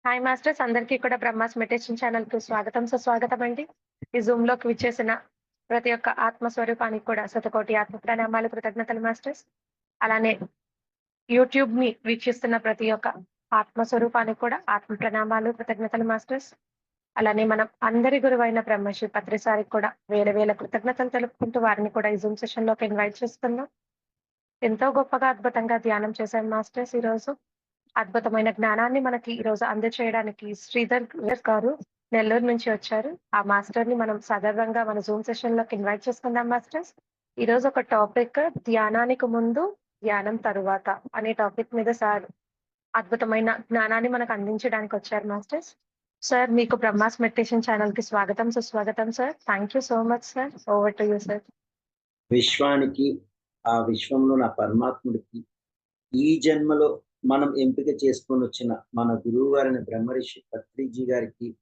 Hi masters అందరికీ కూడా Brahma's meditation ఛానల్‌కి స్వాగతం, సుస్వాగతం అండి. ఈ జూమ్‌లోకి విచ్చేసిన ప్రతి ఒక్క ఆత్మ స్వరూపానికి కూడా శతకోటి ఆత్మ ప్రణామాలు, కృతజ్ఞతలు మాస్టర్స్. అలానే యూట్యూబ్‌ని వీక్షిస్తున్న ప్రతి ఒక్క ఆత్మ స్వరూపానికి కూడా ఆత్మ ప్రణామాలు, కృతజ్ఞతలు మాస్టర్స్. అలానే మనం అందరి గురువైన బ్రహ్మశ్రీ పత్రి సారికి కూడా వేల వేల కృతజ్ఞతలు తెలుపుకుంటూ వారిని కూడా ఈ జూమ్ సెషన్‌లోకి ఇన్వైట్ చేస్తున్నాం. ఎంతో గొప్పగా, అద్భుతంగా ధ్యానం చేశాం మాస్టర్స్ ఈరోజు. అద్భుతమైన జ్ఞానాన్ని మనకి ఈరోజు అందజేయడానికి శ్రీధర్ గారు నెల్లూరు నుంచి వచ్చారు. ఆ మాస్టర్‌ని మనం సగర్వంగా మన జూమ్ సెషన్‌లోకి ఇన్వైట్ చేసుకుందాం మాస్టర్స్. ఈరోజు ఒక టాపిక్ ధ్యానానికి ముందు, ధ్యానం తరువాత అనే టాపిక్ మీద సార్ అద్భుతమైన జ్ఞానాన్ని మనకు అందించడానికి వచ్చారు మాస్టర్స్. సార్ మీకు బ్రహ్మాస్ మెడిటేషన్ ఛానల్‌కి స్వాగతం, సుస్వాగతం sir. Thank you so much sir. Over to you sir. విశ్వానికి, ఆ విశ్వంలో నా పరమాత్ముడికి, ఈ జన్మలో మనం ఎంపిక చేసుకొనొచ్చిన మన గురువుగారైన బ్రహ్మర్షి పత్రిజీ గారికి,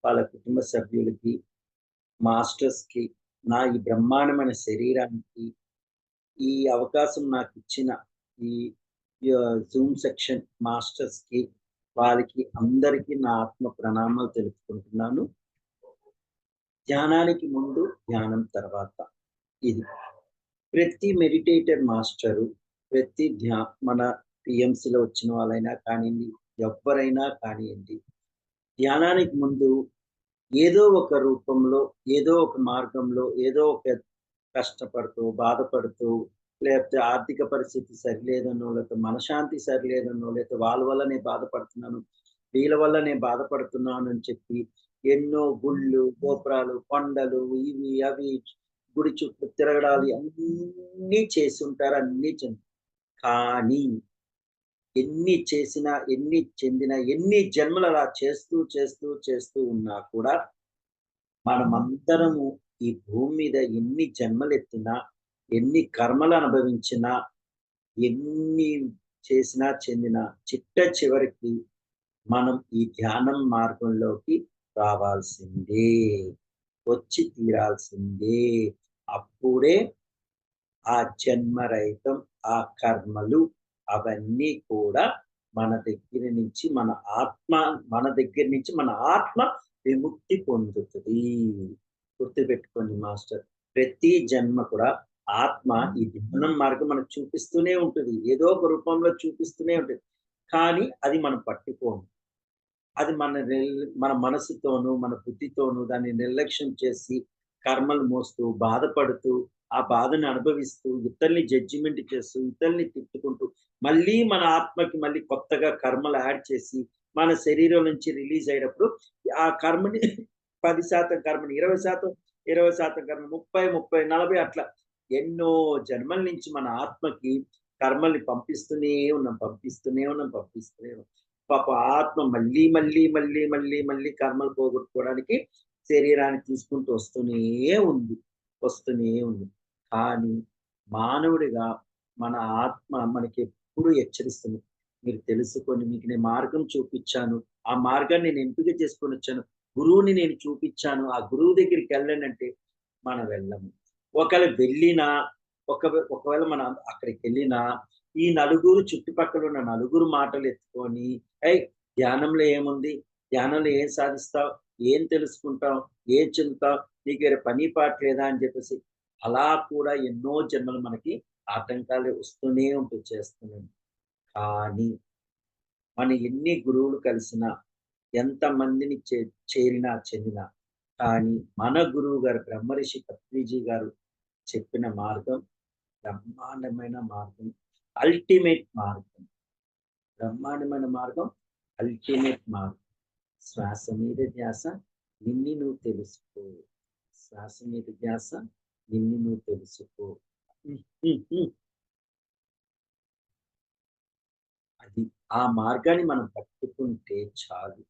వాళ్ళ కుటుంబ సభ్యులకి, మాస్టర్స్‌కి, నా ఈ బ్రహ్మాండమైన శరీరానికి, ఈ అవకాశం నాకిచ్చిన ఈ జూమ్ సెక్షన్ మాస్టర్స్‌కి, వారికి అందరికీ నా ఆత్మ ప్రణామాలు తెలుపుకుంటున్నాను. ధ్యానానికి ముందు, ధ్యానం తర్వాత. ఇది. ప్రతి మెడిటేటర్ మాస్టరు, ప్రతి మన టీఎంసీలో వచ్చిన వాళ్ళైనా కానియండి, ఎవ్వరైనా కానియండి, ధ్యానానికి ముందు ఏదో ఒక రూపంలో, ఏదో ఒక మార్గంలో, ఏదో ఒక కష్టపడుతూ, బాధపడుతూ, లేకపోతే ఆర్థిక పరిస్థితి సరిలేదనో, లేకపోతే మనశ్శాంతి సరిలేదనో, లేకపోతే వాళ్ళ వల్ల నేను బాధపడుతున్నాను, వీళ్ళ వల్ల నేను బాధపడుతున్నాను అని చెప్పి ఎన్నో గుళ్ళు, గోపురాలు, కొండలు, ఇవి అవి గుడి చుట్టూ తిరగడాలు అన్నీ చేసుంటారు. అన్నీ కానీ ఎన్ని చేసినా, ఎన్ని చెందినా, ఎన్ని జన్మలు అలా చేస్తూ ఉన్నా కూడా మనమందరము ఈ భూమి మీద ఎన్ని జన్మలెత్తినా, ఎన్ని కర్మలు అనుభవించినా, ఎన్ని చేసినా, చెందినా చిట్ట చివరికి మనం ఈ ధ్యానం మార్గంలోకి రావాల్సిందే. వచ్చి తీరాల్సిందే. అప్పుడే ఆ జన్మరహితం, ఆ కర్మలు అవన్నీ కూడా మన దగ్గర నుంచి మన ఆత్మ విముక్తి పొందుతది. గుర్తుపెట్టుకోండి మాస్టర్. ప్రతి జన్మ కూడా ఆత్మ ఈ ధ్యానం మార్గం మనకు చూపిస్తూనే ఉంటది. ఏదో ఒక రూపంలో చూపిస్తూనే ఉంటది. కానీ అది మనం పట్టుకోము. అది మన మనసుతోనూ, మన బుద్ధితోనూ దాన్ని నిర్లక్ష్యం చేసి, కర్మలు మోస్తూ, బాధపడుతూ, ఆ బాధను అనుభవిస్తూ, ఇతరుల్ని జడ్జిమెంట్ చేస్తూ, ఇతరుల్ని తిట్టుకుంటూ, మళ్ళీ మన ఆత్మకి మళ్ళీ కొత్తగా కర్మలు యాడ్ చేసి, మన శరీరం నుంచి రిలీజ్ అయ్యేటప్పుడు, ఆ కర్మని 10% కర్మని 20%, 20% కర్మ 30, 30, 40 అట్లా ఎన్నో జన్మల నుంచి మన ఆత్మకి కర్మల్ని పంపిస్తూనే ఉన్నాం. పాపం ఆత్మ మళ్ళీ కర్మలు పోగొట్టుకోవడానికి శరీరాన్ని తీసుకుంటూ వస్తూనే ఉంది. కానీ మానవుడిగా మన ఆత్మ మనకెప్పుడు హెచ్చరిస్తుంది. మీరు తెలుసుకొని మీకు నేను మార్గం చూపిచ్చాను. ఆ మార్గాన్ని నేను ఎంపిక చేసుకొనొచ్చాను. గురువుని నేను చూపిచ్చాను. ఆ గురువు దగ్గరికెళ్ళండంటే మనం వెళ్ళము. ఒకవేళ వెళ్ళినా ఒకవేళ మనం అక్కడికెళ్ళినా ఈ నలుగురు చుట్టుపక్కల ఉన్న నలుగురు మాటలు ఎత్తుకొని, "ఏయ్! ధ్యానంలో ఏముంది? ధ్యానంలో ఏం సాధిస్తావు? ఏం తెలుసుకుంటావు? ఏం చెందుతావు? నీకు వేరే పని పాట లేదా?" అని చెప్పేసి అలా కూడా ఎన్నో జన్మలు మనకి ఆటంకాలు వస్తూనే ఉంటూ చేస్తూనే. కానీ మన ఎన్ని గురువులు కలిసినా, ఎంతమందిని చేరినా, చెందినా, కానీ మన గురువు గారు బ్రహ్మర్షి పత్రిజీ గారు చెప్పిన మార్గం బ్రహ్మాండమైన మార్గం. అల్టిమేట్ మార్గం. బ్రహ్మాండమైన మార్గం, అల్టిమేట్ మార్గం. శ్వాస మీద ధ్యాస నిన్ను నువ్వు తెలుసుకో. శ్వాస మీద ధ్యాస నిన్ను నువ్వు తెలుసుకో. హ్మ్. హ్మ్. హ్మ్. అది ఆ మార్గాన్ని మనం పట్టుకుంటే చాలు.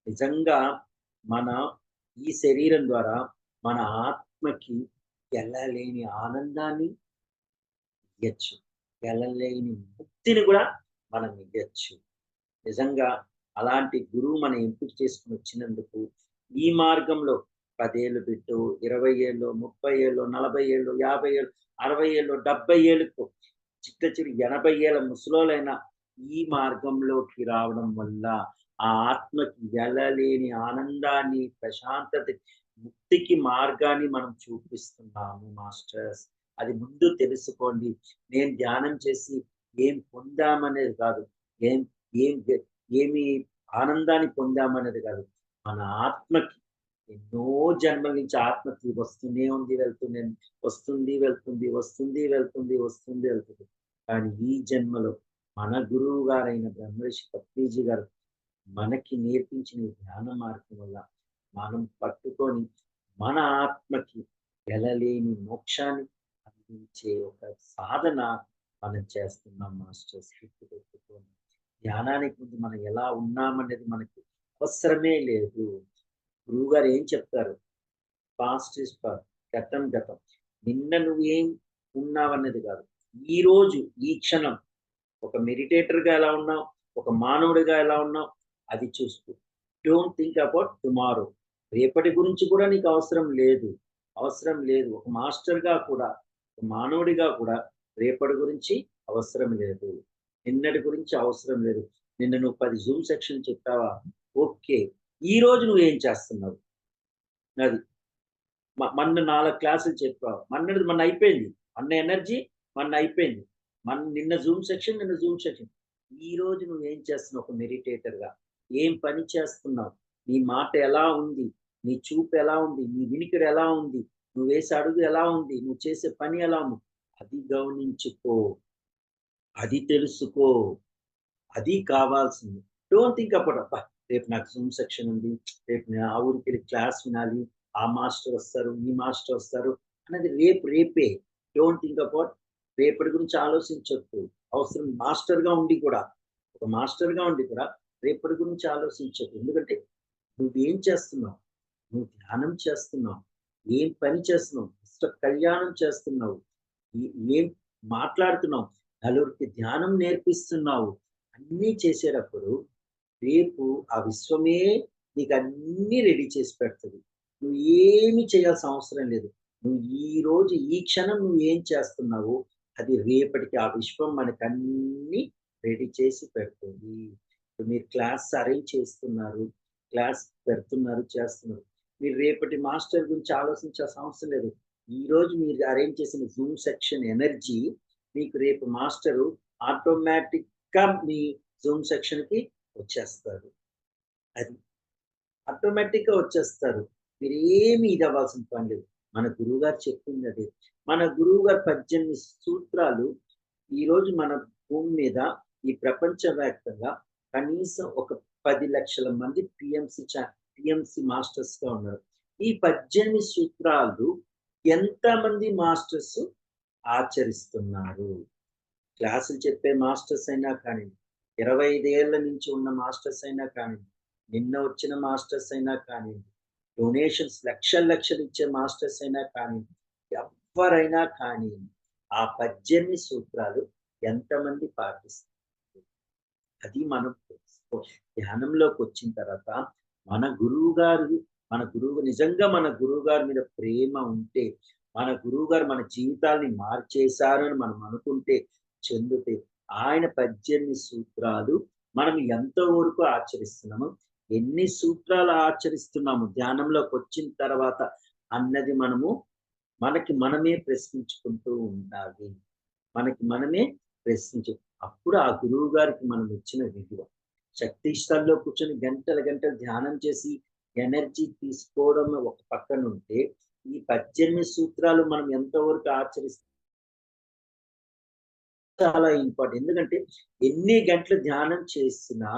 నిజంగా మన ఈ శరీరం ద్వారా మన ఆత్మకి ఎల్లలేని ఆనందాన్ని ఇయ్యొచ్చు. ఎల్లలేని ముక్తిని గూడా మనం ఇయ్యొచ్చు. నిజంగా అలాంటి గురువు మనం ఎంపిక చేసుకొని వచ్చినందుకు ఈ మార్గంలో 10 ఏళ్ళు బిడ్డో, 20 ఏళ్ళో, 30 ఏళ్ళో, 40 ఏళ్ళో, 50 ఏళ్ళు, 60 ఏళ్ళో, 70 ఏళ్ళకో చిట్ట చివరి 80 ఏళ్ళ ముసలోళ్ళైనా ఈ మార్గంలోకి రావడం వల్ల ఆ ఆత్మకి వెళ్ళలేని ఆనందాన్ని, ప్రశాంతత, ముక్తికి మార్గాన్ని మనం చూపిస్తున్నాము మాస్టర్స్. అది ముందు తెలుసుకోండి. నేను ధ్యానం చేసి ఏం పొందామనేది కాదు. ఏం ఏం ఏమి ఆనందాన్ని పొందామనేది కాదు. మన ఆత్మకి ఎన్నో జన్మల నుంచి ఆత్మకి వస్తూనే ఉంది, వెళ్తూనే వస్తుంది, వెళ్తుంది, వస్తుంది, వెళ్తుంది, వస్తుంది, వెళ్తుంది. కానీ ఈ జన్మలో మన గురువు గారైన బ్రహ్మర్షి పత్రిజీ గారు మనకి నేర్పించిన ఈ ధ్యాన మార్గం వల్ల మనం పట్టుకొని మన ఆత్మకి వెళ్ళలేని మోక్షాన్ని అందించే ఒక సాధన మనం చేస్తున్నాం మాస్టర్స్. గుర్తుపెట్టుకోండి. ధ్యానానికి ముందు మనం ఎలా ఉన్నామనేది మనకి అవసరమే లేదు. గురువుగారు ఏం చెప్తారు? Past is past. గతం గతం. నిన్న నువ్వేం ఉన్నావన్నది కాదు. ఈరోజు, ఈ క్షణం ఒక మెడిటేటర్‌గా ఎలా ఉన్నావు? ఒక మానవుడిగా ఎలా ఉన్నావు? అది చూసుకో. Don't think about tomorrow. రేపటి గురించి కూడా నీకు అవసరం లేదు. అవసరం లేదు. ఒక మాస్టర్‌గా కూడా, ఒక మానవుడిగా కూడా రేపటి గురించి అవసరం లేదు. నిన్నటి గురించి అవసరం లేదు. నిన్న నువ్వు 10 జూమ్ సెక్షన్ చెప్పావా? ఓకే. ఈరోజు నువ్వేం చేస్తున్నావు? అది. మొన్న 4 క్లాసులు చెప్పావు. మొన్న అయిపోయింది. మొన్న ఎనర్జీ మొన్న అయిపోయింది. నిన్న జూమ్ సెక్షన్, నిన్న జూమ్ సెక్షన్. ఈరోజు నువ్వేం చేస్తున్నావు ఒక మెడిటేటర్‌గా? ఏం పని చేస్తున్నావు? నీ మాట ఎలా ఉంది? నీ చూపు ఎలా ఉంది? నీ వినికిడి ఎలా ఉంది? నువ్వు వేసే అడుగు ఎలా ఉంది? నువ్వు చేసే పని ఎలా ఉంది? అది గమనించుకో. అది తెలుసుకో. అది కావాల్సింది. డోంట్ థింక్ అబౌట్ అబ్బా! రేపు నాకు జూమ్ సెక్షన్ ఉంది. రేపు నేను ఆ ఊరికెళ్ళి క్లాస్ వినాలి. ఆ మాస్టర్ వస్తారు, ఈ మాస్టర్ వస్తారు అన్నది రేపే. డోంట్ థింక్ అబౌట్ రేపటి గురించి ఆలోచించొద్దు. అవసరం మాస్టర్‌గా ఉండి కూడా, ఒక మాస్టర్‌గా ఉండి కూడా రేపటి గురించి ఆలోచించొద్దు. ఎందుకంటే నువ్వేం చేస్తున్నావు? నువ్వు ధ్యానం చేస్తున్నావు. ఏం పని చేస్తున్నావు? విశ్వ కళ్యాణం చేస్తున్నావు. ఏ ఏం మాట్లాడుతున్నావు? నలుగురికి ధ్యానం నేర్పిస్తున్నావు. అన్నీ చేసేటప్పుడు రేపు ఆ విశ్వమే నీకన్నీ రెడీ చేసి పెడతది. నువ్వు ఏమి చేయాల్సిన అవసరం లేదు. నువ్వు ఈరోజు ఈ క్షణం నువ్వేం చేస్తున్నావో అది రేపటికి ఆ విశ్వం మనకన్నీ రెడీ చేసి పెడుతుంది. ఇప్పుడు మీరు క్లాస్ అరేంజ్ చేస్తున్నారు. క్లాస్ పెడుతున్నారు, చేస్తున్నారు. మీరు రేపటి మాస్టర్ గురించి ఆలోచించాల్సిన అవసరం లేదు. ఈరోజు మీరు అరేంజ్ చేసిన జూమ్ సెక్షన్ ఎనర్జీ మీకు రేపు మాస్టరు ఆటోమేటిక్‌గా మీ జూమ్ సెక్షన్‌కి వచ్చేస్తారు. అది. ఆటోమేటిక్‌గా వచ్చేస్తారు. మీరేమి ఇదవ్వాల్సిన పని లేదు. మన గురువుగారు చెప్పిందదే. మన గురువుగారు 18 సూత్రాలు ఈరోజు మన భూమి మీద ఈ ప్రపంచవ్యాప్తంగా కనీసం ఒక 10,00,000 మంది టీఎంసీ మాస్టర్స్‌గా ఉన్నారు. ఈ 18 సూత్రాలు ఎంతమంది మాస్టర్స్ ఆచరిస్తున్నారు? క్లాసులు చెప్పే మాస్టర్స్ అయినా కానివ్వండి, 25 ఏళ్ల నుంచి ఉన్న మాస్టర్స్ అయినా కానివ్వండి, నిన్న వచ్చిన మాస్టర్స్ అయినా కానివ్వండి, డొనేషన్స్ లక్షలు లక్షలు ఇచ్చే మాస్టర్స్ అయినా కానివ్వండి, ఎవ్వరైనా కానివ్వండి, ఆ 18 సూత్రాలు ఎంతమంది పాటిస్తారు? అది మనం ధ్యానంలోకొచ్చిన తర్వాత మన గురువుగారు నిజంగా మన గురువుగారి మీద ప్రేమ ఉంటే, మన గురువుగారు మన జీవితాల్ని మార్చేశారు అని మనం అనుకుంటే, చెందితే ఆయన 18 సూత్రాలు మనం ఎంతవరకు ఆచరిస్తున్నాము, ఎన్ని సూత్రాలు ఆచరిస్తున్నాము ధ్యానంలోకొచ్చిన తర్వాత అన్నది మనకి మనమే ప్రశ్నించుకుంటూ ఉండాలి. మనకి మనమే ప్రశ్నించు. అప్పుడు ఆ గురువు గారికి మనం ఇచ్చిన విలువ. శక్తి స్థలంలో కూర్చొని గంటలు గంటలు ధ్యానం చేసి ఎనర్జీ తీసుకోవడం ఒక పక్కనుంటే, ఈ 18 సూత్రాలు మనం ఎంతవరకు ఆచరిస్తే చాలా ఇంపార్టెంట్. ఎందుకంటే ఎన్ని గంటలు ధ్యానం చేసినా,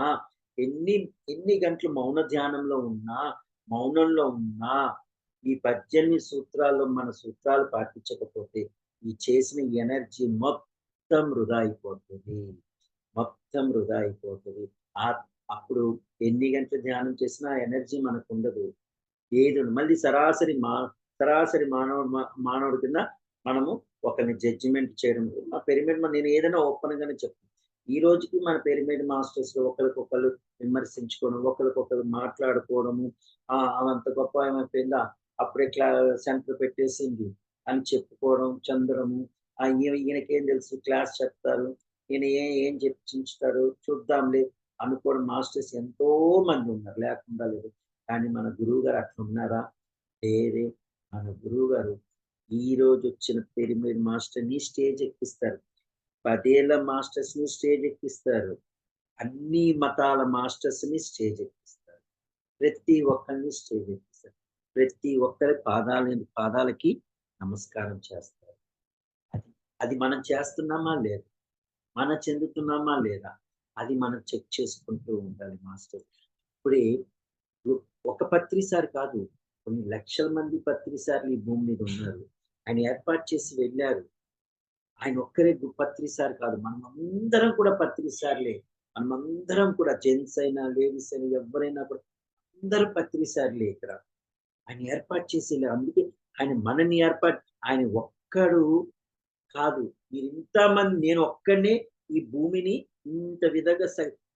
ఎన్ని ఎన్ని గంటలు మౌన ధ్యానంలో ఉన్నా, మౌనంలో ఉన్నా, ఈ 18 సూత్రాల్లో మన సూత్రాలు పాటించకపోతే, ఈ చేసిన ఎనర్జీ మొత్తం వృధా అయిపోతది. మొత్తం వృధా అయిపోతది. అప్పుడు ఎన్ని గంటలు ధ్యానం చేసినా ఎనర్జీ మనకుండదు. మళ్ళీ సరాసరి మానవుడి కింద మనము ఒకరిని జడ్జిమెంట్ చేయడం. మా పిరమిడ్ నేను ఏదైనా ఓపెన్‌గానే చెప్తాను. ఈ రోజుకి మన పిరమిడ్ మాస్టర్స్ ఒకళ్ళకొకళ్ళు విమర్శించుకోవడం, ఒకళ్ళకొకళ్ళు మాట్లాడుకోవడము, ఆమె అంత గొప్ప అయిపోయిందా? అప్పుడే సెంటర్ పెట్టేసింది అని చెప్పుకోవడం, చెందడము. ఈయనకేం తెలుసు క్లాస్ చెప్తారు. ఈయన ఏం చర్చించుతాడు చూద్దాంలే అనుకోవడం మాస్టర్స్ ఎంతో మంది ఉన్నారు, లేకుండా లేదు. కానీ మన గురువు గారు అట్లా ఉన్నారా? లేదే. మన గురువు గారు ఈ రోజు వచ్చిన పిరమిడ్ మాస్టర్ని స్టేజ్ ఎక్కిస్తారు. 10 ఏళ్ల మాస్టర్స్‌ని స్టేజ్ ఎక్కిస్తారు. అన్ని మతాల మాస్టర్స్‌ని స్టేజ్ ఎక్కిస్తారు. ప్రతి ఒక్కరిని స్టేజ్ ఎక్కిస్తారు. ప్రతి ఒక్కరి పాదాలకి నమస్కారం చేస్తారు. అది అది మనం చేస్తున్నామా లేదా? మనం చెందుతున్నామా లేదా? అది మనం చెక్ చేసుకుంటూ ఉండాలి మాస్టర్. ఇప్పుడే ఒ ఒక పత్రిసారి కాదు, కొన్ని లక్షల మంది పత్రిసార్లు ఈ భూమి మీద ఉన్నారు. ఆయన ఏర్పాటు చేసి వెళ్ళారు. ఆయన ఒక్కరే పత్రిసారి కాదు. మనమందరం కూడా పత్రిసారులే. మనమందరం కూడా జెంట్స్ అయినా, లేడీస్ అయినా ఎవ్వరైనా కూడా అందరూ పత్రిసారులే ఇక్కడ. ఆయన ఏర్పాటు చేసేలే. అందుకే ఆయన ఒక్కడు కాదు. మీరింతమంది నేను ఒక్కడినే ఈ భూమిని ఇంత విధంగా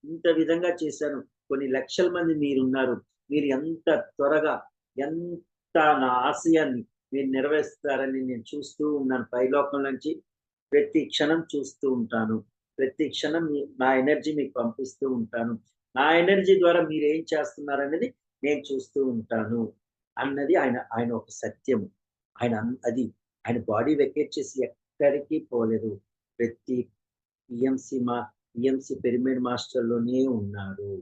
ఇంత విధంగా చేశాను. కొన్ని లక్షల మంది మీరున్నారు. మీరు ఎంత త్వరగా, ఎంత నా ఆశయాన్ని మీరు నెరవేరుస్తారని నేను చూస్తూ ఉన్నాను. పైలోకం నుంచి ప్రతి క్షణం చూస్తూ ఉంటాను. ప్రతి క్షణం నా ఎనర్జీ మీకు పంపిస్తూ ఉంటాను. నా ఎనర్జీ ద్వారా మీరేం చేస్తున్నారనేది నేను చూస్తూ ఉంటాను. అన్నది ఆయన ఒక సత్యము. అది ఆయన బాడీ వెకేట్ చేసి ఎక్కడికి పోలేదు. ప్రతి ఈఎంసీ పిరమిడ్ మాస్టర్‌లోనే ఉన్నారు.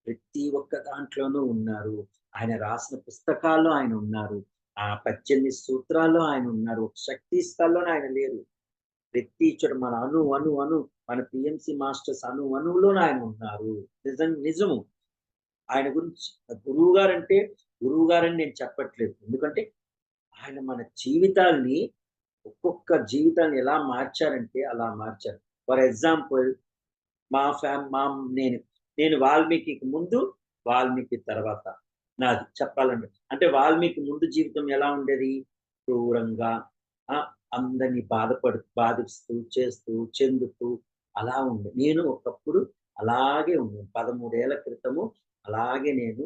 ప్రతి ఒక్క దాంట్లోనూ ఉన్నారు. ఆయన రాసిన పుస్తకాల్లో ఆయన ఉన్నారు. ఆ 18 సూత్రాల్లో ఆయన ఉన్నారు. ఒక శక్తి స్థలంలోనే ఆయన లేరు. ప్రతి చోట మన అణు మన పిఎంసి మాస్టర్స్ అణువులోనే ఆయన ఉన్నారు. నిజము. ఆయన గురించి గురువుగారని నేను చెప్పట్లేదు. ఎందుకంటే ఆయన మన జీవితాల్ని ఒక్కొక్క జీవితాన్ని ఎలా మార్చారంటే అలా మార్చారు. ఫర్ ఎగ్జాంపుల్ మా ఫ్యామ్ మా నేను నేను వాల్మీకికి ముందు, వాల్మీకి తర్వాత నాది చెప్పాలంటే. అంటే వాల్మీకి ముందు జీవితం ఎలా ఉండేది? క్రూరంగా, అందరిని బాధిస్తూ, చేస్తూ, చెందుతూ అలా ఉండే. నేను ఒకప్పుడు అలాగే ఉన్నాను. 13 ఏళ్ల క్రితము అలాగే నేను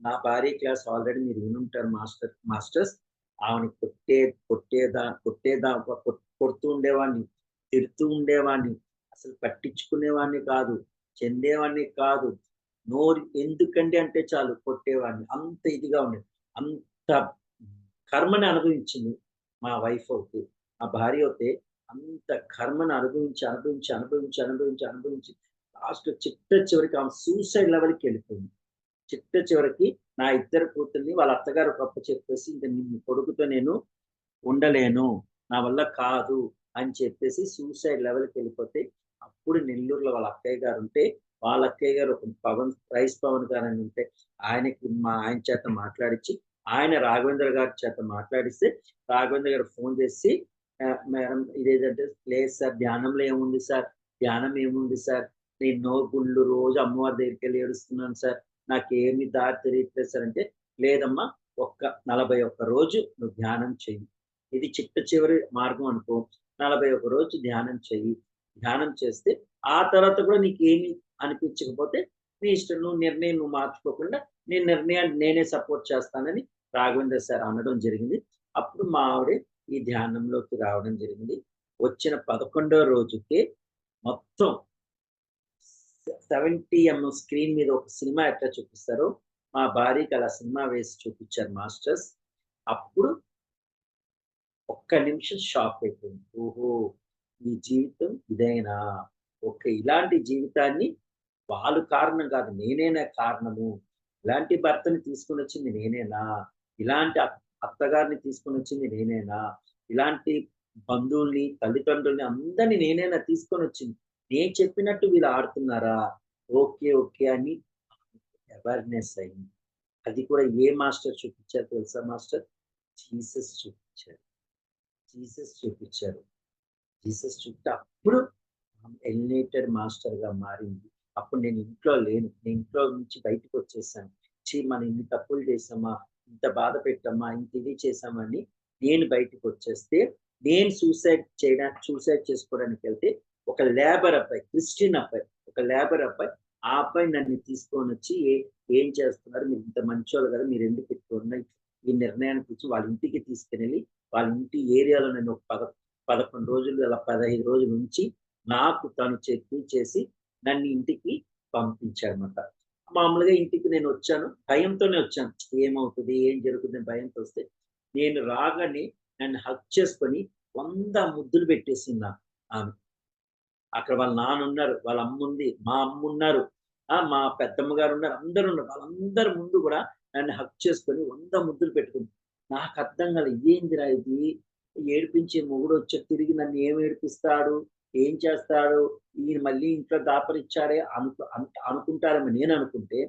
నా భార్య క్లాస్ ఆల్రెడీ మీరు వినుంటారు మాస్టర్స్. ఆమెని కొడుతూ ఉండేవాడిని, తిడుతూ ఉండేవాడిని. అసలు పట్టించుకునేవాడిని కాదు. చెందేవాడిని కాదు. ఎందుకండి అంటే చాలు కొట్టేవాడిని. అంత ఇదిగా ఉండేది. అంత కర్మని అనుభవించింది మా వైఫ్ అయితే. మా భార్య అయితే అంత కర్మను అనుభవించి లాస్ట్ చివరికి ఆమె సూసైడ్ లెవెల్‌కి వెళ్ళిపోయింది. చివరికి నా ఇద్దరు కూతుర్ని వాళ్ళ అత్తగారు చెప్పేసి ఇంక నీ కొడుకుతో నేను ఉండలేను. నా వల్ల కాదు అని చెప్పేసి సూసైడ్ లెవెల్‌కి వెళ్ళిపోతే, అప్పుడు నెల్లూరులో వాళ్ళ అక్కయ్య గారుంటే, వాళ్ళ అక్కయ్య గారు ఒక రైస్ పవన్ గారని ఉంటే, ఆయన చేత మాట్లాడిచ్చి, ఆయన రాఘవేంద్ర గారి చేత మాట్లాడిస్తే, రాఘవేంద్ర గారు ఫోన్ చేసి మేడం ఇదేంటంటే, లేదు సార్ ధ్యానంలో ఏముంది సార్? ధ్యానం ఏముంది సార్? నేను గుళ్ళు రోజు అమ్మవారి దగ్గరికెళ్ళి ఏడుస్తున్నాను సార్. నాకేమి దారి తెలియట్లేదు సార్ అంటే, లేదమ్మా ఒక్క 41 రోజు నువ్వు ధ్యానం చెయ్యి. ఇది చివరి మార్గం అనుకో. 41 రోజు ధ్యానం చెయ్యి. ధ్యానం చేస్తే ఆ తర్వాత కూడా నీకేమి అనిపించకపోతే నీ ఇష్టం. నిర్ణయం మార్చుకోకుండా నీ నిర్ణయాన్ని నేనే సపోర్ట్ చేస్తానని రాఘవేంద్ర సార్ అనడం జరిగింది. అప్పుడు మా ఆవిడ ఈ ధ్యానంలోకి రావడం జరిగింది. వచ్చిన 11వ రోజుకే మొత్తం 70 స్క్రీన్ మీద ఒక సినిమా ఎట్లా చూపిస్తారో మా భార్యకి అలా సినిమా వేసి చూపించారు మాస్టర్స్. అప్పుడు ఒక్క నిమిషం షాక్ అయిపోయింది. ఓహో! ఈ జీవితం ఇదేనా? ఓకే. ఇలాంటి జీవితాన్ని వాళ్ళు కారణం కాదు. నేనేనా కారణము? ఇలాంటి భర్తని తీసుకొనొచ్చింది నేనేనా? ఇలాంటి అత్తగారిని తీసుకొనొచ్చింది నేనేనా? ఇలాంటి బంధువుల్ని, తల్లిదండ్రుల్ని అందరిని నేనేనా తీసుకొనొచ్చింది? నేను చెప్పినట్టు వీళ్ళు ఆడుతున్నారా? ఓకే అని అవేర్‌నెస్ అయింది. అది కూడా ఏ మాస్టర్ చూపించారో తెలుసా మాస్టర్? జీసస్ చూపించారు. జీసస్ చూపించారు. జీసస్ చూపితే అప్పుడు ఎలినేటెడ్ మాస్టర్‌గా మారింది. అప్పుడు నేను ఇంట్లో లేను. నేను ఇంట్లో నుంచి బయటికొచ్చేసాను. మనం ఇన్ని తప్పులు చేశామా? ఇంత బాధ పెట్టామా? ఇంత ఇది చేశామని నేను బయటికొచ్చేస్తే, నేను సూసైడ్ చేసుకోవడానికెళ్తే ఒక లేబర్ అబ్బాయి, క్రిస్టియన్ అబ్బాయి, ఒక లేబర్ అబ్బాయి, ఆ అబ్బాయి నన్ను తీసుకొనొచ్చి ఏం చేస్తున్నారు? మీరు ఇంత మంచోళ్ళు కదా! మీరెందుకు ఇట్లున్న ఈ నిర్ణయానికి వచ్చి వాళ్ళ ఇంటికి తీసుకొనెళ్ళి, వాళ్ళ ఇంటి ఏరియాలో నన్ను ఒక 11 రోజులు అలా 15 రోజులు ఉంచి, నాకు తను చేసి నన్ను ఇంటికి పంపించారన్నమాట. మామూలుగా ఇంటికి నేను వచ్చాను. భయంతోనే వచ్చాను. ఏమవుతది? ఏం జరుగుతుందని భయంతో వస్తే, నేను రాగానే నన్ను హగ్ చేసుకొని 100 ముద్దులు పెట్టేసింది నాకు ఆమె. అక్కడ వాళ్ళ నాన్నున్నారు, వాళ్ళ అమ్ముంది, మా అమ్మున్నారు, మా పెద్దమ్మ గారున్నారు, అందరున్నారు. వాళ్ళందరి ముందు గూడా నన్ను హగ్ చేసుకొని 100 ముద్దులు పెట్టుకుంది. నాకర్థం కాలే. ఏందిరా ఇది? ఏడిపించే మొగుడొచ్చాడు తిరిగి నన్ను ఏం ఏడిపిస్తాడు? ఏం చేస్తాడు? ఈయన మళ్ళీ ఇంట్లో దాపరిచ్చాడే అనుకుంటారేమో నేననుకుంటే,